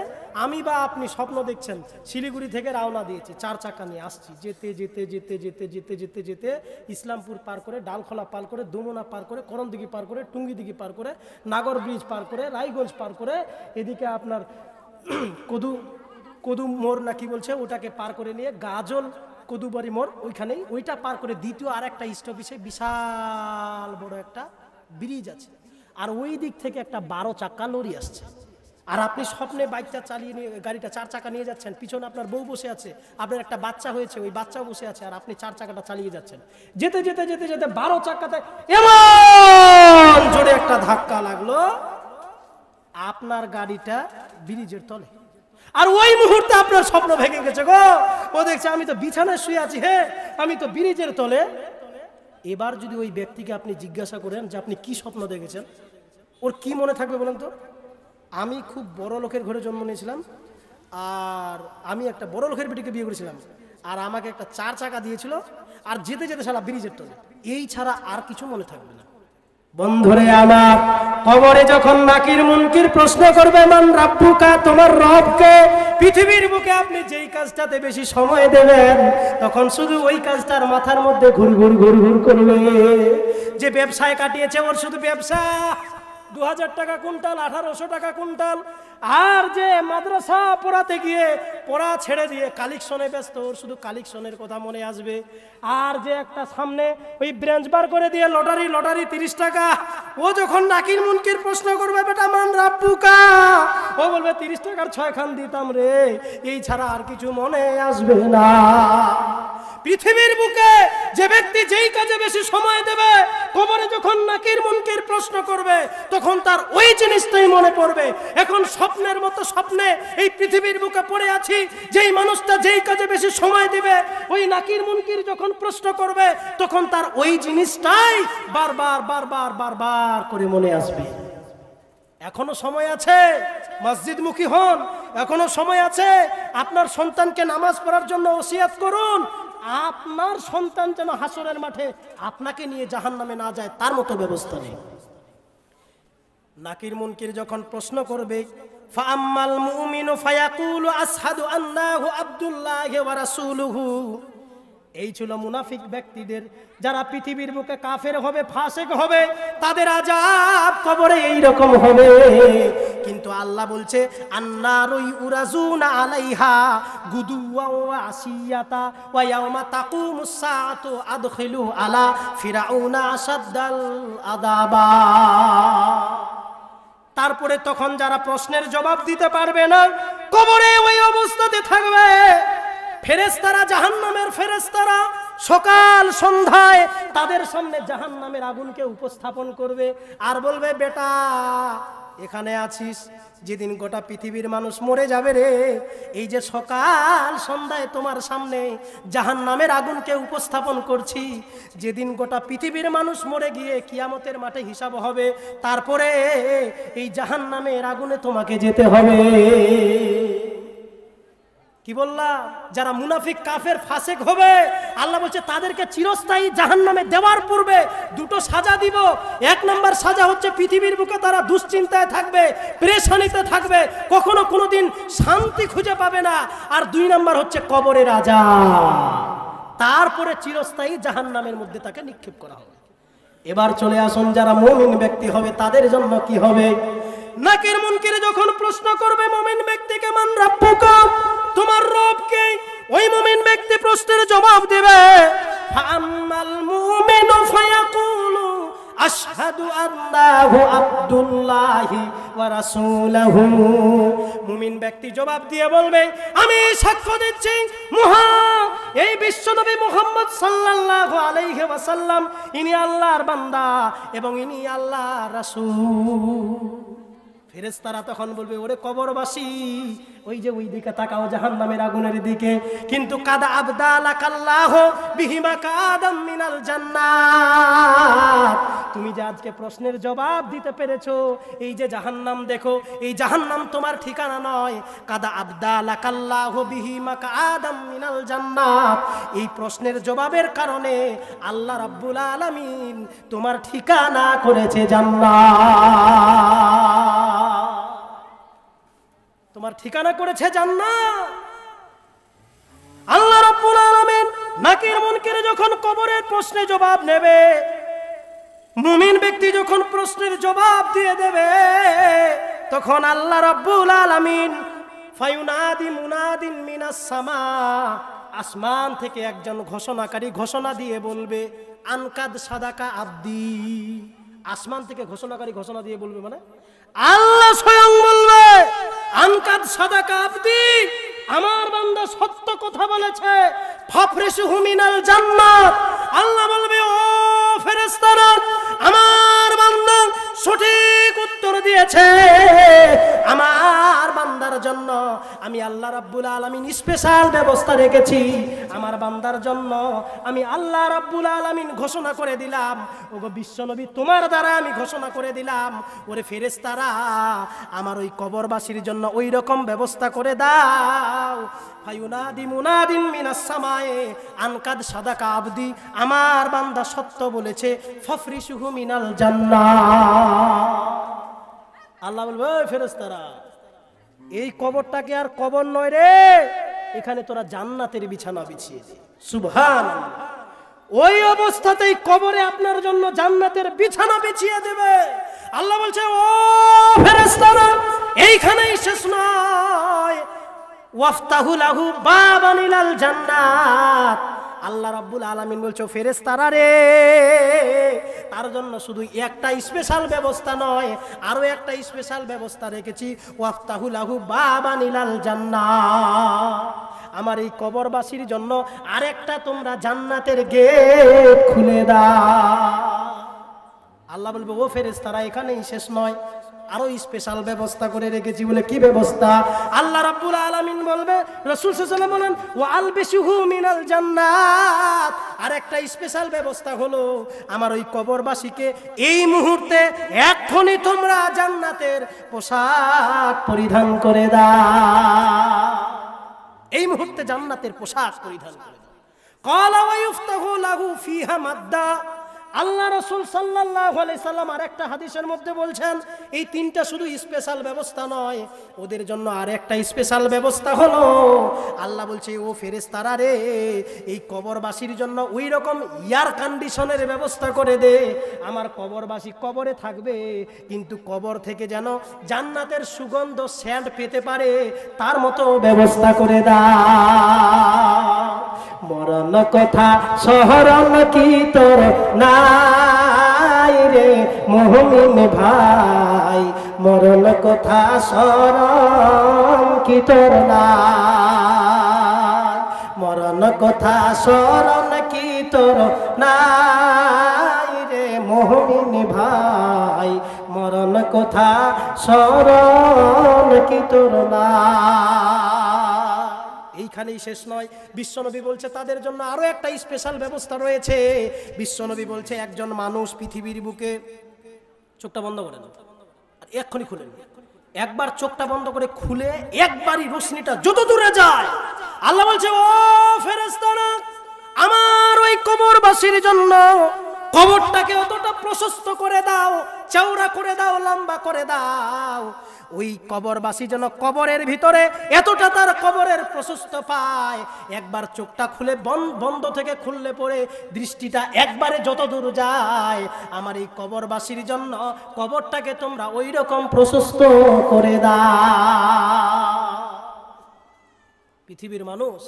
আমি বা আপনি স্বপ্ন দেখছেন, শিলিগুড়ি থেকে রওনা দিয়েছি 4 চাকা নিয়ে, আসছি যেতে যেতে যেতে যেতে যেতে যেতে যেতে ইসলামপুর পার করে, ডালখোলা পার করে, দমনা পার করে, করণদিঘি পার করে, টুঙ্গিদিঘি পার করে, নাগর ব্রিজ পার করে, রায়গঞ্জ পার করে, এদিকে আপনার কদু মোড় না কি বলছে ওটাকে পার করে নিয়ে গাজল কদুবাড়ি মোড় ওইখানেই, ওইটা পার করে দ্বিতীয় আর একটা স্টপেজে বিশাল বড় একটা ব্রিজ আছে, আর ওই দিক থেকে একটা 12 চাকা লরি আসছে। আর আপনি স্বপ্নে বাইকটা চালিয়ে নিয়ে, গাড়িটা 4 চাকা নিয়ে যাচ্ছেন, পিছনে আপনার বউ বসে আছে, আপনার একটা বাচ্চা হয়েছে, ওই বাচ্চাও বসে আছে, আর আপনি 4 চাকাটা চালিয়ে যাচ্ছেন। যেতে যেতে যেতে যেতে 12 চাকাতে এমন জোরে একটা ধাক্কা লাগলো, আপনার গাড়িটা ব্রিজের তলে। আর ওই মুহূর্তে আপনার স্বপ্ন ভেঙে গেছে গো, ও দেখছে আমি তো বিছানায় শুয়ে আছি, হ্যাঁ আমি তো ব্রিজের তলে। এবার যদি ওই ব্যক্তিকে আপনি জিজ্ঞাসা করেন যে আপনি কি স্বপ্ন দেখেছেন, ওর কি মনে থাকবে বলেন তো? আমি খুব বড় লোকের ঘরে জন্ম নিয়েছিলাম, আর আমি একটা বড় লোকের বেটিকে বিয়ে করেছিলাম, আর আমাকে একটা 4 চাকা দিয়েছিল, আর যেতে যেতে সারা ব্রিজের তলে, এই ছাড়া আর কিছু মনে থাকবে না। বন্ধুরে আমার, কবরে যখন নাকির মুনকির প্রশ্ন করবে মান রাব্বুকা, তোমার রবকে, পৃথিবীর বুকে আপনি যেই কাজটাতে বেশি সময় দেবেন, তখন শুধু ওই কাজটার মাথার মধ্যে ঘুর ঘুর ঘুর ঘুর করবে। যে ব্যবসায় কাটিয়েছে ওর শুধু ব্যবসা, 2000 টাকা কুইন্টাল, 1800 টাকা কুইন্টাল। আর যে মাদ্রাসা পড়াতে গিয়ে পড়া ছেড়ে দিয়ে কালেকশনে ব্যস্ত, ওর শুধু কালেকশনের কথা মনে আসবে। আর যে একটা সামনে ওই ব্রাঞ্চ বার করে দিয়ে লটারি লটারি 30 টাকা, ও যখন নাকির মুনকির প্রশ্ন করবে বেটা মান রাব্বুকা, ও বলবে 30 টাকার 6 খান দিতাম রে, এই ছাড়া আর কিছু মনে আসবে না। পৃথিবীর বুকে যে ব্যক্তি যেই কাজে বেশি সময় দেবে, কবরে যখন নাকির মুনকির প্রশ্ন করবে তখন তার ওই জিনিসটাই মনে পড়বে। এখন স্বপ্নের মতো স্বপ্নে এই পৃথিবীর বুকে পড়ে আছি, যেই মানুষটা যেই কাজে বেশি সময় দিবে, ওই নাকির মুনকির যখন প্রশ্ন করবে তখন তার ওই জিনিসটাই বারবার বারবার বারবার করে মনে আসবে। এখনো সময় আছে, মসজিদমুখী হন, এখনো সময় আছে। আপনার সন্তানকে নামাজ পড়ার জন্য ওসিয়াত করুন, আপনার সন্তান যেন হাসরের মাঠে আপনাকে নিয়ে জাহান্নামে না যায় তার মতো ব্যবস্থা নেই। নাকির মুনকির যখন প্রশ্ন করবে, ফাআম্মাল মুমিনু ফায়াকুলু আশহাদু আন্নাহু আবদুল্লাহি ওয়া রাসূলুহু, এই ছিল মুনাফিক ব্যক্তিদের, যারা পৃথিবীর বুকে কাফের হবে, ফাসিক হবে, তাদের আযাব কবরে এই রকম হবে। কিন্তু আল্লাহ বলছে আন্নারু ইউরাজুনা আলাইহা গুদুওয়া ওয়া আসিয়াতা ওয়া ইয়াউমা তাকুমুস সাআতু আদখিলু আলা ফিরাউনা আশাদ্দাল আযাবা। তারপরে তখন যারা প্রশ্নের জবাব দিতে পারবে না, কবরে ওই অবস্থাতে থাকবে। ফেরেশতারা, জাহান্নামের ফেরেশতারা সকাল সন্ধ্যায় তাদের সামনে জাহান্নামের আগুনকে উপস্থাপন করবে, আর বলবে বেটা এখানে আছিস, যেদিন গোটা পৃথিবীর মানুষ মরে যাবে রে, এই যে সকাল সন্ধ্যায় তোমার সামনে জাহান্নামের আগুনকে উপস্থাপন করছি, যেদিন গোটা পৃথিবীর মানুষ মরে গিয়ে কিয়ামতের মাঠে হিসাব হবে, তারপরে এই জাহান্নামের আগুনে তোমাকে যেতে হবে। কি বললাম? যারা মুনাফিক কাফের ফাসিক হবে, আল্লাহ বলছে তাদেরকে চিরস্থায়ী জাহান্নামে দেওয়ার পূর্বে দুটো সাজা দিব। 1 নম্বর সাজা হচ্ছে পৃথিবীর বুকে তারা দুশ্চিন্তায় থাকবে, পেরেশানিতে থাকবে, কখনো কোনোদিন শান্তি খুঁজে পাবে না। আর 2 নম্বর হচ্ছে কবরের আযাব, তারপরে চিরস্থায়ী জাহান্নামের মধ্যে তাকে নিক্ষেপ করা হবে। এবার চলে আসুন যারা মুমিন ব্যক্তি হবে তাদের জন্য কি হবে। নাকির মুনকির যখন প্রশ্ন করবে মুমিন ব্যক্তিকে মান রাব্বুকা, তোমার রব কে, ওই মুমিন ব্যক্তি প্রশ্নের জবাব দেবে ফাআম্মাল মুমিনু ফায়াকুলু আশহাদু আন্নাহু আবদুল্লাহি ওয়া রাসূলুহু। মুমিন ব্যক্তি জবাব দিয়ে বলবে আমি সাক্ষ্য দিচ্ছি এই বিশ্বনবী মুহাম্মদ সাল্লাল্লাহু আলাইহি ওয়াসাল্লাম ইনি আল্লাহর বান্দা এবং ইনি আল্লাহর রাসূল। ফেরেশতারা তখন বলবে ওরে কবরবাসী, ওই যে ওই দিকে তাকাও জাহান্নামের আগুনের দিকে, কিন্তু কাদা আবদালাকাল্লাহ বিহিমা কাদাম মিনাল জান্নাত, তুমি যে আজকে প্রশ্নের জবাব দিতে পেরেছো, এই যে জাহান্নাম দেখো, এই জাহান্নাম তোমার ঠিকানা নয়। কাদা আবদালাকাল্লাহ বিহিমা কাদাম মিনাল জান্নাত, এই প্রশ্নের জবাবের কারণে আল্লাহ রাব্বুল আলামিন তোমার ঠিকানা করেছে জান্নাত। তোমার ঠিকানা করেছে জান্নাত। আল্লাহ রাব্বুল আলামিন নাকির মুনকির যখন কবরের প্রশ্নে জবাব নেবে, মুমিন ব্যক্তি যখন প্রশ্নের জবাব দিয়ে দেবে, তখন আল্লাহ রাব্বুল আলামিন ফায়ুনাদি মুনাদিন মিনাস সামা, আসমান থেকে একজন ঘোষণাকারী ঘোষণা দিয়ে বলবে, আনকাদ সাদাকা আব্দি। আসমান থেকে ঘোষণাকারী ঘোষণা দিয়ে বলবে মানে আল্লাহ স্বয়ং বলবে, আনকাদ সাদাকা আব্দি, আমার বান্দা সত্য কথা বলেছে, ফাফরিসুহু মিনাল জান্নাত। আল্লাহ বলবে, ও ফেরেশতারা, আমার বান্দা সঠিক উত্তর দিয়েছে। আমার বান্দার জন্য আমি আল্লাহ রাব্বুল আলামিন স্পেশাল ব্যবস্থা রেখেছি। আমার বান্দার জন্য আমি আল্লাহ রাব্বুল আলামিন ঘোষণা করে দিলাম, ওগো বিশ্বনবী, তোমার দ্বারা আমি ঘোষণা করে দিলাম, ওরে ফেরেশতারা, আমার ওই কবরবাসীর জন্য ওই রকম ব্যবস্থা করে দাও। ফায়ুনাদি মুনাদিন মিনাস সামায়ে আনকাদ সাদাকা আবদি, আমার বান্দা সত্য বলেছে, ফাফরিসুহু মিনাল জান্নাত। আল্লাহ বলবে, ওই ফেরেশতারা, এই কবরটাকে আর কবর নয় রে, এখানে তোরা জান্নাতের বিছানা বিছিয়ে দে। সুবহানাল্লাহ। ওই অবস্থাতেই কবরে আপনার জন্য জান্নাতের বিছানা বিছিয়ে দেবে। আল্লাহ বলছে, ও ফেরেশতারা, এইখানেই শেষ নয়, ওয়াফতাহু লাহু বাবান ইলাল জান্নাত। আল্লাহ রাব্বুল আলামিন বলছে, ফেরেশতারা রে, তার জন্য শুধু একটা স্পেশাল ব্যবস্থা নয়, আরো একটা স্পেশাল ব্যবস্থা রেখেছি, ওয়াফতাহু লাহু বাবান ইলাল জান্নাত। আমার এই কবরবাসীর জন্য আরেকটা তোমরা জান্নাতের গেট খুলে দাও। আল্লাহ বলবে, ও ফেরেশতারা, এখানেই শেষ নয়, আরো স্পেশাল ব্যবস্থা করে রেখেছি। বলে কি ব্যবস্থা? আল্লাহ রাব্বুল আলামিন বলবে, রাসূল সাল্লাল্লাহু আলাইহি ওয়াসাল্লাম বলেন, ওয়া আলবিসুহু মিনাল জান্নাত। আরেকটা স্পেশাল ব্যবস্থা হলো, আমার ওই কবরবাসীকে এই মুহূর্তে এক্ষুনি তোমরা জান্নাতের পোশাক পরিধান করে দাও। এই মুহূর্তে জান্নাতের পোশাক পরিধান করে দাও। ক্বালা ওয়া ইফতাহু লাহু ফিহা মাদ্দা। আল্লাহ রাসূল সাল্লাল্লাহু আলাইহি সাল্লাম আরেকটা হাদিসের মধ্যে বলছেন, এই তিনটা শুধু স্পেশাল ব্যবস্থা নয়, ওদের জন্য আরেকটা স্পেশাল ব্যবস্থা হলো, আল্লাহ বলছে, ও ফেরেশতারা রে, এই কবরবাসীর জন্য ওই রকম এয়ার কন্ডিশনের ব্যবস্থা করে দে। আমার কবরবাসী কবরে থাকবে, কিন্তু কবর থেকে যেন জান্নাতের সুগন্ধ সেন্ট পেতে পারে, তার মতো ব্যবস্থা করে দাও। মরণ কথা শহরণ কি তোর নাই রে মুমিন ভাই, মরণ কথা স্মরণ কি তোর নাই, মরণ কথা স্মরণ কি তোর নাই রে মুমিন ভাই, মরণ কথা স্মরণ কি তোর নাই। এইখানেই শেষ নয়, বিশ্বনবী বলছে তাদের জন্য আরো একটা স্পেশাল ব্যবস্থা রয়েছে। বিশ্বনবী বলছে, একজন মানুষ পৃথিবীর বুকে, চোখটা বন্ধ করে নাও, এক্ষুনি খুলেন, একবার চোখটা বন্ধ করে খুলে একবারই রশ্মিটা যত দূরে যায়, আল্লাহ বলছে, ও ফেরেশতারা, আমার ওই কবরবাসীর জন্য কবরটাকে অতটা প্রশস্ত করে দাও, চওড়া করে দাও, লম্বা করে দাও, ওই কবরবাসী যেন কবরের ভিতরে এতটা তার কবরের প্রশস্ত পায়, একবার চোখটা খুলে বন্ধ থেকে খুললে পরে দৃষ্টিটা একবারে যত দূর যায়, আমার এই কবরবাসীর জন্য কবরটাকে তোমরা ওই রকম প্রশস্ত করে দাও। পৃথিবীর মানুষ,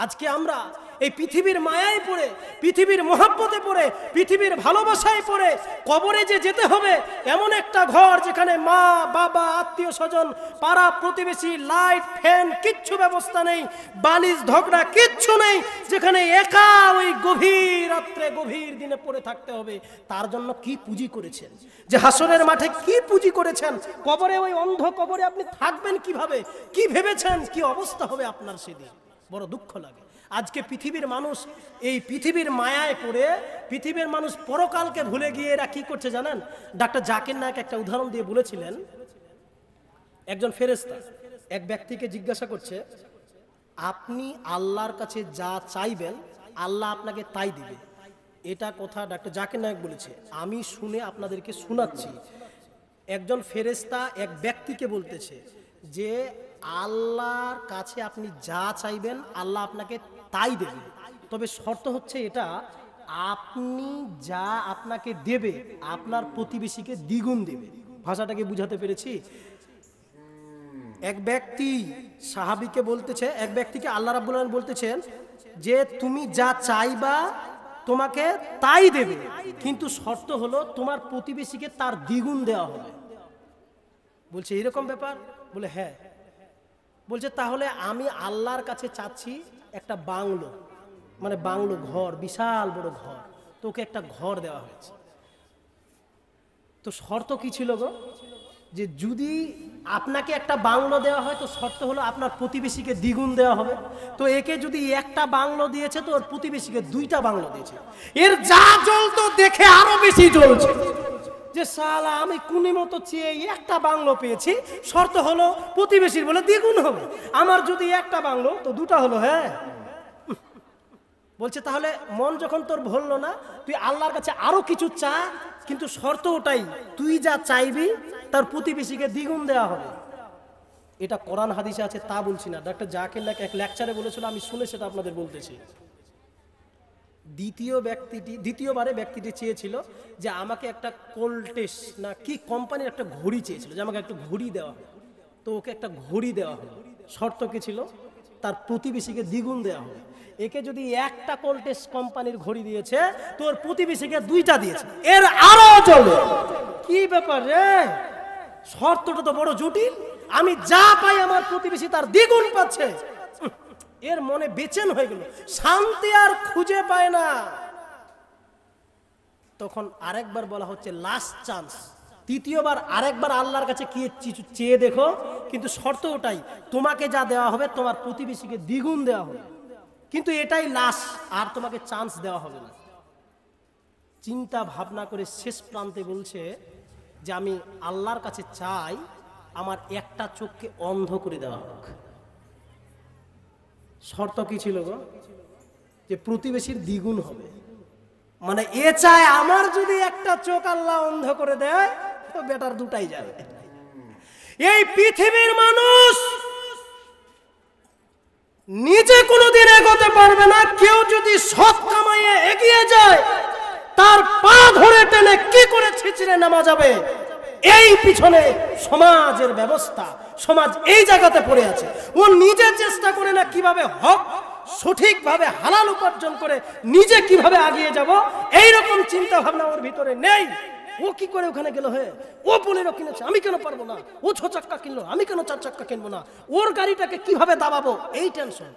আজকে আমরা এই পৃথিবীর মায়ায় পড়ে, পৃথিবীর মহব্বতে পড়ে, পৃথিবীর ভালোবাসায় পড়ে কবরে যে যেতে হবে, এমন একটা ঘর যেখানে মা বাবা আত্মীয় স্বজন পাড়া প্রতিবেশী, লাইট ফ্যান কিচ্ছু ব্যবস্থা নেই, বালিশ ঝগড়া কিচ্ছু নেই, যেখানে একা ওই গভীর রাত্রে গভীর দিনে পড়ে থাকতে হবে, তার জন্য কি পুঁজি করেছেন, যে হাসরের মাঠে কি পুঁজি করেছেন, কবরে ওই অন্ধ কবরে আপনি থাকবেন কিভাবে, কি ভেবেছেন, কি অবস্থা হবে আপনার সেদিন। বড় দুঃখ লাগে আজকে পৃথিবীর মানুষ এই পৃথিবীর মায়ায় পড়ে, পৃথিবীর মানুষ পরকালকে ভুলে গিয়ে এরা কি করছে জানেন? ডাক্তার জাকির নায়েক একটা উদাহরণ দিয়ে বলেছিলেন, একজন ফেরেশতা এক ব্যক্তিকে জিজ্ঞাসা করছে, আপনি আল্লাহর কাছে যা চাইবেন আল্লাহ আপনাকে তাই দিবে। এটা কথা ডাক্তার জাকির নায়েক বলেছে, আমি শুনে আপনাদেরকে শোনাচ্ছি। একজন ফেরেশতা এক ব্যক্তিকে বলতেছে যে আল্লাহর কাছে আপনি যা চাইবেন আল্লাহ আপনাকে তাই দেবে, তবে শর্ত হচ্ছে এটা, আপনি যা আপনাকে দেবে আপনার প্রতিবেশীকে দ্বিগুণ দেবে। ভাষাটাকে বুঝাতে পেরেছি? এক ব্যক্তি সাহাবীকে বলতেছে, এক ব্যক্তিকে আল্লাহ রাব্বুল আলামিন বলতেছেন যে তুমি যা চাইবা তোমাকে তাই দেবে, কিন্তু শর্ত হলো তোমার প্রতিবেশীকে তার দ্বিগুণ দেওয়া হবে। বলছে এরকম ব্যাপার? বলে হ্যাঁ। বলছে তাহলে আমি আল্লাহর কাছে চাচ্ছি একটা বাংলো, মানে বাংলো ঘর, বিশাল বড় ঘর, তোকে একটা ঘর দেওয়া হয়েছে। তো শর্ত কি ছিল গো? যে যদি আপনাকে একটা বাংলো দেওয়া হয় তো শর্ত হলো আপনার প্রতিবেশীকে দ্বিগুণ দেওয়া হবে। তো একে যদি একটা বাংলো দিয়েছে তো ওর প্রতিবেশীকে দুইটা বাংলো দিয়েছে। এর যা জ্বলতো দেখে আরো বেশি জ্বলছে যে শালা আমি কুনি মতো চেয়ে একটা বাংলো পেয়েছি, শর্ত হলো প্রতিবেশীর বলে দ্বিগুণ হবে, আমার যদি একটা বাংলো তো দুটা হলো। হ্যাঁ, বলছে তাহলে মন যখন তোর ভরলো না, তুই আল্লাহর কাছে আরো কিছু চা, কিন্তু শর্ত ওটাই, তুই যা চাইবি তার প্রতিবেশীকে দ্বিগুণ দেওয়া হবে। এটা কোরআন হাদিসে আছে তা বলছি না, ডক্টর জাকির নায়েক এক লেকচারে বলেছিল, আমি শুনে সেটা আপনাদের বলতেছি। দ্বিতীয়বারে ব্যক্তিটি চেয়েছিল যে আমাকে একটা কোল্টেস না কি কোম্পানির একটা ঘড়ি চেয়েছিল, যে আমাকে একটা ঘড়ি দেওয়া হবে। তো ওকে একটা ঘড়ি দেওয়া হলো, শর্ত কি ছিল? তার প্রতিবেশীকে দ্বিগুণ দেওয়া হবে। একে যদি একটা কোল্টেস কোম্পানির ঘড়ি দিয়েছে তো ওর প্রতিবেশীকে দুইটা দিয়েছে, এর আরো চলে। কি ব্যাপার রে, শর্তটা তো বড় জটিল। আমি যা পাই আমার প্রতিবেশী তার দ্বিগুণ পাচ্ছে। এর মনে বেচেন হয়ে গেল, শান্তি আর খুঁজে পায় না। তখন আরেকবার বলা হচ্ছে লাস্ট চান্স, তৃতীয়বার আরেকবার আল্লাহর কাছে কি চেয়ে দেখো, কিন্তু শর্ত ওটাই, তোমাকে যা দেওয়া হবে তোমার প্রতিবেশীকে দ্বিগুণ দেওয়া হবে, কিন্তু এটাই লাস্ট, আর তোমাকে চান্স দেওয়া হবে না। চিন্তা ভাবনা করে শেষ প্রান্তে বলছে যে আমি আল্লাহর কাছে চাই আমার একটা চোখকে অন্ধ করে দেওয়া হোক। শর্ত কি ছিল গো? যে প্রতিবেশীর দ্বিগুণ হবে, মানে এ চায় আমার যদি একটা চোখ আল্লাহ অন্ধ করে দেয় তো বেটার দুটাই যাবে। এই পৃথিবীর মানুষ নিজে কোনোদিন এগোতে পারবে না, কেউ যদি সৎ কামাইয়ে এগিয়ে যায় তার পা ধরে টেনে কি করে ছিঁচড়ে নামা যাবে, এই পিছনে সমাজের ব্যবস্থা, সমাজ এই জায়গাতে পড়ে আছে। ও নিজে চেষ্টা করে না কিভাবে হক সঠিকভাবে হালাল উপার্জন করে নিজে কিভাবে এগিয়ে যাব, এইরকম চিন্তা ভাবনা ওর ভিতরে নেই। ও কি করে ওখানে গেল? ও বোলেরো কিনেছে, আমি কেন পারবো না? ও 6 চাক্কা কিনলো, আমি কেন 4 চাক্কা কিনবো না? ওর গাড়িটাকে কিভাবে দাবাবো, এই টেনশন।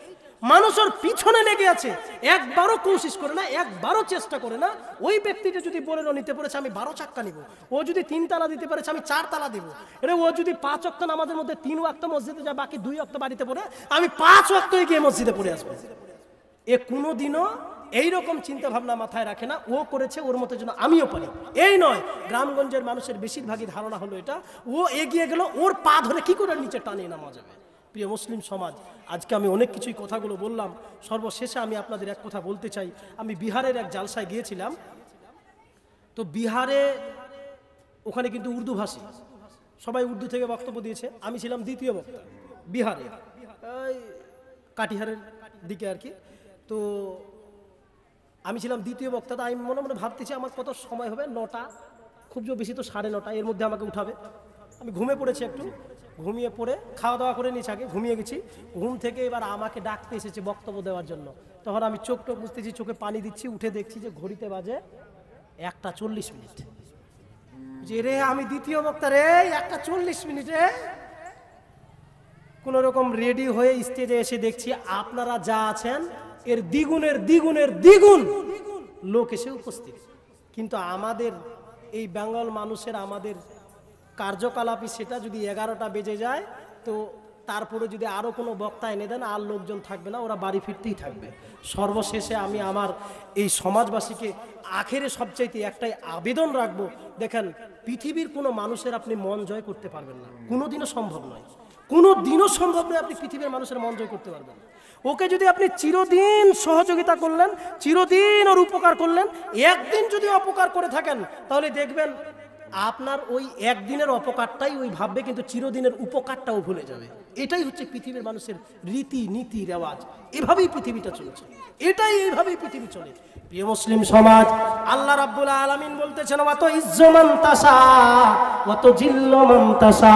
মানুষের পিছনে লেগে আছে, একবারও কোশিশ করে না, একবারও চেষ্টা করে না। ওই ব্যক্তিটা যদি বোলেরো নিতে পেরেছে আমি 12 চাক্কা নিব, ও যদি 3 তালা দিতে পেরেছে আমি 4 তালা দিব। ও যদি 5 ওয়াক্ত নামাজের মধ্যে 3 ওয়াক্ত মসজিদে যায়, বাকি 2 ওয়াক্ত বাড়িতে পড়ে, আমি 5 ওয়াক্ত গিয়ে মসজিদে পড়ে আসবো। এ কোনোদিনও এইরকম চিন্তা ভাবনা মাথায় রাখে না, ও করেছে ওর মতো যেন আমিও পারি, এই নয়। গ্রামগঞ্জের মানুষের বেশিরভাগই ধারণা হলো এটা, ও এগিয়ে গেল ওর পা ধরে কি করে নিচে টানিয়ে নামা যাবে। প্রিয় মুসলিম সমাজ, আজকে আমি অনেক কিছুই কথাগুলো বললাম, সর্বশেষে আমি আপনাদের এক কথা বলতে চাই। আমি বিহারের এক জালসায় গিয়েছিলাম, তো বিহারে ওখানে কিন্তু উর্দু ভাষী, সবাই উর্দু থেকে বক্তব্য দিয়েছে। আমি ছিলাম দ্বিতীয় বক্তা বিহারে, কাটিহারের দিকে আর কি। তো আমি ছিলাম দ্বিতীয় বক্তা, তো আমি মনে মনে ভাবতেছি আমার কত সময় হবে, 9টা, খুব জোর বেশি তো 9:30, এর মধ্যে আমাকে উঠাবে। আমি ঘুমিয়ে পড়েছি, একটু ঘুমিয়ে পড়ে খাওয়া দাওয়া করে নিয়েছি, আগে ঘুমিয়ে গেছি। ঘুম থেকে এবার আমাকে ডাকতে এসেছে বক্তব্য দেওয়ার জন্য। তখন আমি চোখ টোক বুঝতেছি, চোখে পানি দিচ্ছি, উঠে দেখছি যে ঘড়িতে বাজে 1:40। যে রে আমি দ্বিতীয় বক্তা রে, 1:40। কোন রকম রেডি হয়ে স্টেজে এসে দেখছি আপনারা যা আছেন এর দ্বিগুণের দ্বিগুণের দ্বিগুণ লোক এসে উপস্থিত। কিন্তু আমাদের এই বেঙ্গল মানুষের আমাদের কার্যকলাপই সেটা, যদি 11টা বেজে যায় তো তারপরে যদি আরও কোনো বক্তা এনে দেন আর লোকজন থাকবে না, ওরা বাড়ি ফিরতেই থাকবে। সর্বশেষে আমি আমার এই সমাজবাসীকে আখেরে সবচাইতে একটাই আবেদন রাখবো, দেখেন পৃথিবীর কোনো মানুষের আপনি মন জয় করতে পারবেন না, কোনোদিনও সম্ভব নয়, কোনোদিনও সম্ভব নয়। আপনি পৃথিবীর মানুষের মন জয় করতে পারবেন না। ওকে যদি আপনি চিরদিন সহযোগিতা করলেন, চিরদিন ওর উপকার করলেন, একদিন যদি অপকার করে থাকেন তাহলে দেখবেন আপনার ওই একদিনের অপকারটাই ওই ভাববে, কিন্তু চিরদিনের উপকারটাও ভুলে যাবে। এটাই হচ্ছে পৃথিবীর মানুষের রীতি নীতি রেওয়াজ। এভাবেই পৃথিবীটা চলছে, এইভাবেই পৃথিবী চলে। প্রিয় মুসলিম সমাজ, আল্লাহ রাব্বুল আলামিন বলতেছেন, ওয়া তো ইজ্জু মান তাসা ওয়া তো জিল্লু মান তাসা।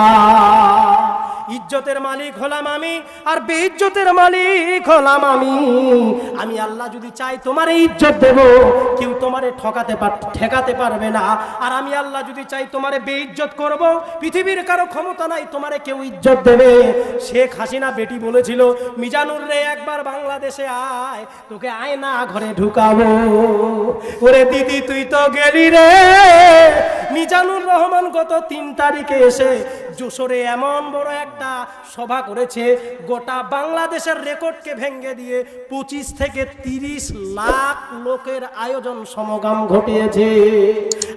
ইজ্জতের মালিক হলাম আমি, আর বেইজ্জতের মালিক হলাম আমি। আমি আল্লাহ যদি চাই তোমারে ইজ্জত দেব, কেউ তোমারে ঠেকাতে পারবে না। আর আমি আল্লাহ যদি চাই তোমারে বেইজ্জত করব, পৃথিবীর কারো ক্ষমতা নাই তোমারে কেউ ইজ্জত দেবে। শেখ হাসিনা বেটি বলেছিল, মিজানুর রে একবার বাংলাদেশে আয়, তোকে আয়না ঘরে ঢুকাবো। ওরে দিদি তুই তো গেলি রে। মিজানুর রহমান গত 3 তারিখে এসে যশোরে এমন বড় একটা সভা করেছে, গোটা বাংলাদেশের রেকর্ডকে ভেঙে দিয়ে 25 থেকে 30 লাখ লোকের আয়োজন সমাগম ঘটিয়েছে।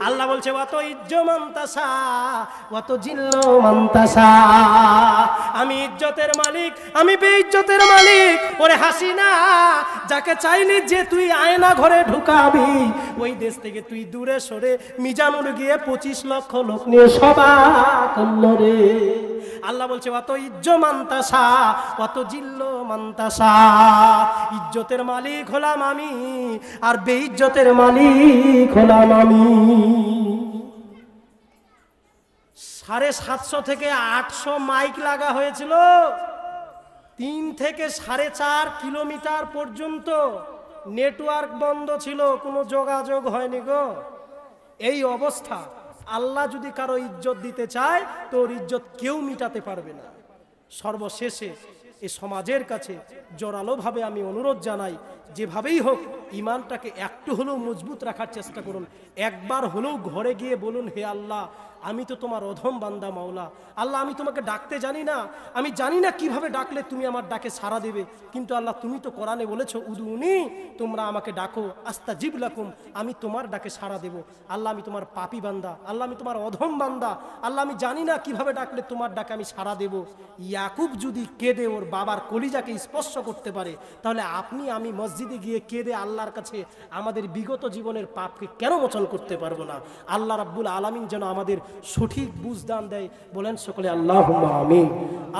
আল্লাহ বলছে, ওয়াতো ইজ্জু মান তাসা ওয়াতো জিল্লু মান তাসা। আমি ইজ্জতের মালিক, আমি বেইজ্জতের মালিক। ওরে হাসিনা, যাকে চাইলি যে তুই আয়না ঘরে ঢুকাবি, ওই দেশ থেকে তুই দূরে সরে মিজানুর গিয়ে 25 লক্ষ লোক নিয়ে সভা করলো রে। আল্লাহ বলছে, অত ইজ্জু মান তাসা অত জিল্লু মান তাসা। ইজ্জতের মালিক হলাম আমি, আর বেইজ্জতের মালিক হলাম আমি। 750 থেকে 800 মাইক লাগা হয়েছিল, 3 থেকে 4.5 কিলোমিটার পর্যন্ত নেটওয়ার্ক বন্ধ ছিল, কোনো যোগাযোগ হয়নি গো। এই অবস্থা। আল্লাহ যদি কারো ইজ্জত দিতে চায়, তো ওর ইজ্জত কেউ মিটাতে পারবে না। সর্বশেষে এই সমাজের কাছে জোরালোভাবে আমি অনুরোধ জানাই, যেভাবেই হোক ইমানটাকে একটু হলেও মজবুত রাখার চেষ্টা করুন। একবার হলেও ঘরে গিয়ে বলুন, হে আল্লাহ, আমি তো তোমার অধম বান্দা মাওলা। আল্লাহ, আমি তোমাকে ডাকতে জানি না, আমি জানি না কিভাবে ডাকলে তুমি আমার ডাকে সাড়া দেবে, কিন্তু আল্লাহ তুমি তো কোরআনে বলেছো, উদুনি, তোমরা আমাকে ডাকো আস্তাজিব লাকুম, আমি তোমার ডাকে সাড়া দেব। আল্লাহ, আমি তোমার পাপী বান্দা, আল্লাহ আমি তোমার অধম বান্দা, আল্লাহ আমি জানি না কিভাবে ডাকলে তোমার ডাকে আমি সাড়া দেব। ইয়াকুব যদি কেঁদে ওর বাবার কলিজাকে স্পর্শ করতে পারে, তাহলে আপনি আমি মসজিদে গিয়ে কেঁদে আল্লাহর কাছে আমাদের বিগত জীবনের পাপকে কেন মোচন করতে পারবো না? আল্লাহ রাব্বুল আলামিন যেন আমাদের সঠিক বুঝদান দেয়, বলেন সকলে আল্লাহুম্মা আমিন।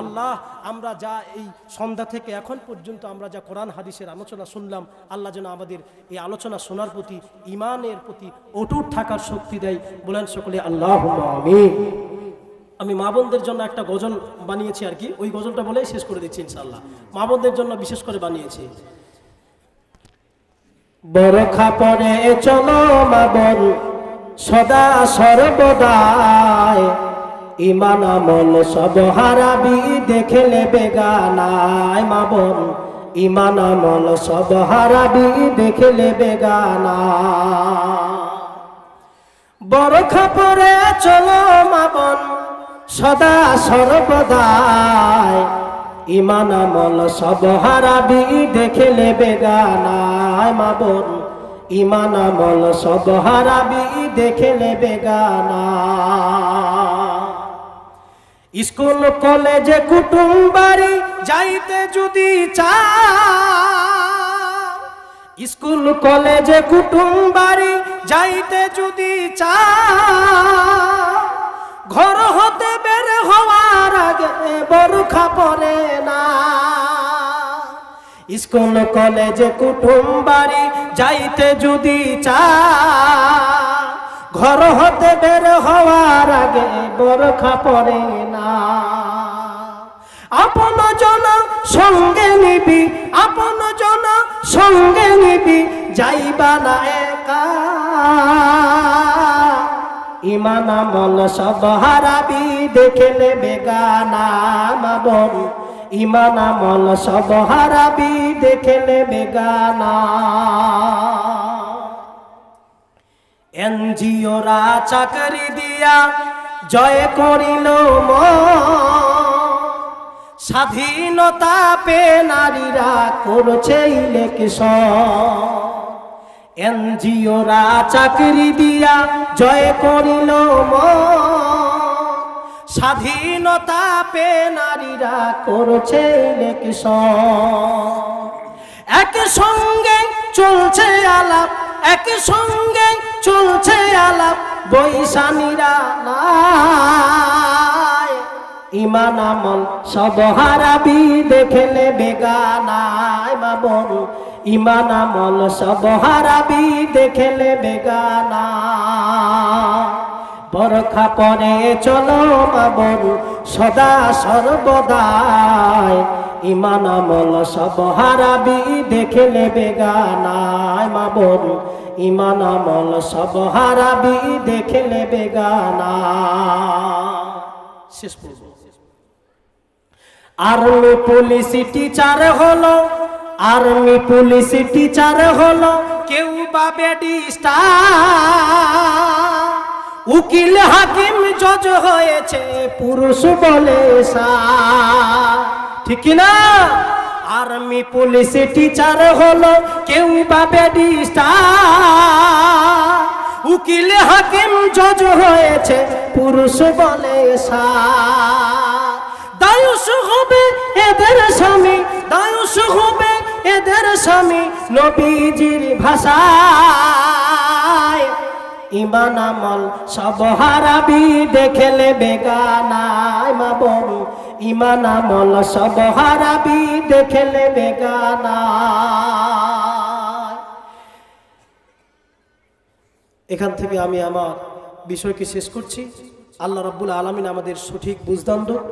আল্লাহ, আমরা যা এই সন্ধ্যা থেকে এখন পর্যন্ত আমরা যা কোরআন হাদিসের আলোচনা শুনলাম, আল্লাহ যেন আমাদের এই আলোচনা শোনার প্রতি, ইমানের প্রতি অটুট থাকার শক্তি দেয়, বলেন সকলে আল্লাহুম্মা আমিন। আমি মা বোনদের জন্য একটা গজল বানিয়েছি আর কি, ওই গজলটা বলেই শেষ করে দিচ্ছি ইনশাআল্লাহ। মা বোনদের জন্য বিশেষ করে বানিয়েছি। বরখা পরে চলো মা বোন সদা সর্বদায়, ইমান আমল সব হারাবি দেখলে বেগানায়। মা বোন ইমান আমল সব হারাবি দেখলে বেগানা। বরখা পরে চলো মা বোন সদা সর্বদায়, ইমান আমল সব হারাবি দেখলে বেগানায়। মা বোন ইমান আমল সব হারাবি দেখলে বেগানা। স্কুল কলেজে কুটুম বাড়ি যাইতে যদি চাও, স্কুল কলেজে কুটুম বাড়ি যাইতে যদি চাও, ঘর হতে বের হওয়ার আগে বরখা পরে না। স্কুল কলেজে কুটুম বাড়ি যাইতে যদি চাও, ঘর হতে বের হওয়ার আগে বরখা পরে না। আপন জন সঙ্গে নিবি, আপন জন সঙ্গে নিবি, যাইবা না একা। ইমান আমল সব হারাবি দেখলে বেগানা। মা বোন ইমান আমল সব হারাবি দেখলে বেগানা। এনজিওরা চাকরি দিয়া জয় করিল স্বাধীনতা পে নারীরা করছে ইলেকশন। এনজিওরা চাকরি দিয়া জয় করিল স্বাধীনতা পে নারীরা করছে ইলেকশন। একসঙ্গে চলছে আলাপ, একসঙ্গে চলছে আলাপ, বৈশানীরা নাই, ইমান আমল সব হারাবি দেখলে বেগানায় মা বোন, ইমান আমল সব হারাবি দেখলে বেগানা। বরখা পরে চলো মা বোন সদা সর্বদাই, ইমান আমল সব হারাবি দেখলে বেগানায় মা বোন, ইমান আমল সব হারাবি দেখলে বেগানা। শেষ পর্ব। আর্মি পুলিশ টিচার হলো, আর্মি পুলিশ টিচার হলো কেউ বা ব্যারিস্টার, উকিল হাকিম জজ হয়েছে পুরুষ বলে ঠিক না? আর্মি পুলিশ টিচার হলো কেউ বা ব্যারিস্টার, উকিল হাকিম জজ হয়েছে পুরুষ বলে দায়ুষ হবে এদের স্বামী, দায়ুষ হবে এদের স্বামী নবীজির ভাষায়, ইমান আমল সব হারাবি দেখলে বেগানায় মা বোন, ইমান আমল সব হারাবি দেখলে বেগানায়। এখান থেকে আমি আমার বিষয়কে শেষ করছি। আল্লাহ রাব্বুল আলামিন আমাদের সঠিক বুঝদান দিক,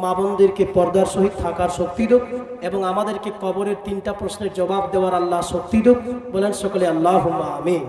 মা বোনদেরকে পর্দার সহিত থাকার শক্তি দিক এবং আমাদেরকে কবরের 3টা প্রশ্নের জবাব দেওয়ার আল্লাহ শক্তি দিক। বলেন সকলে আল্লাহুম্মা আমিন।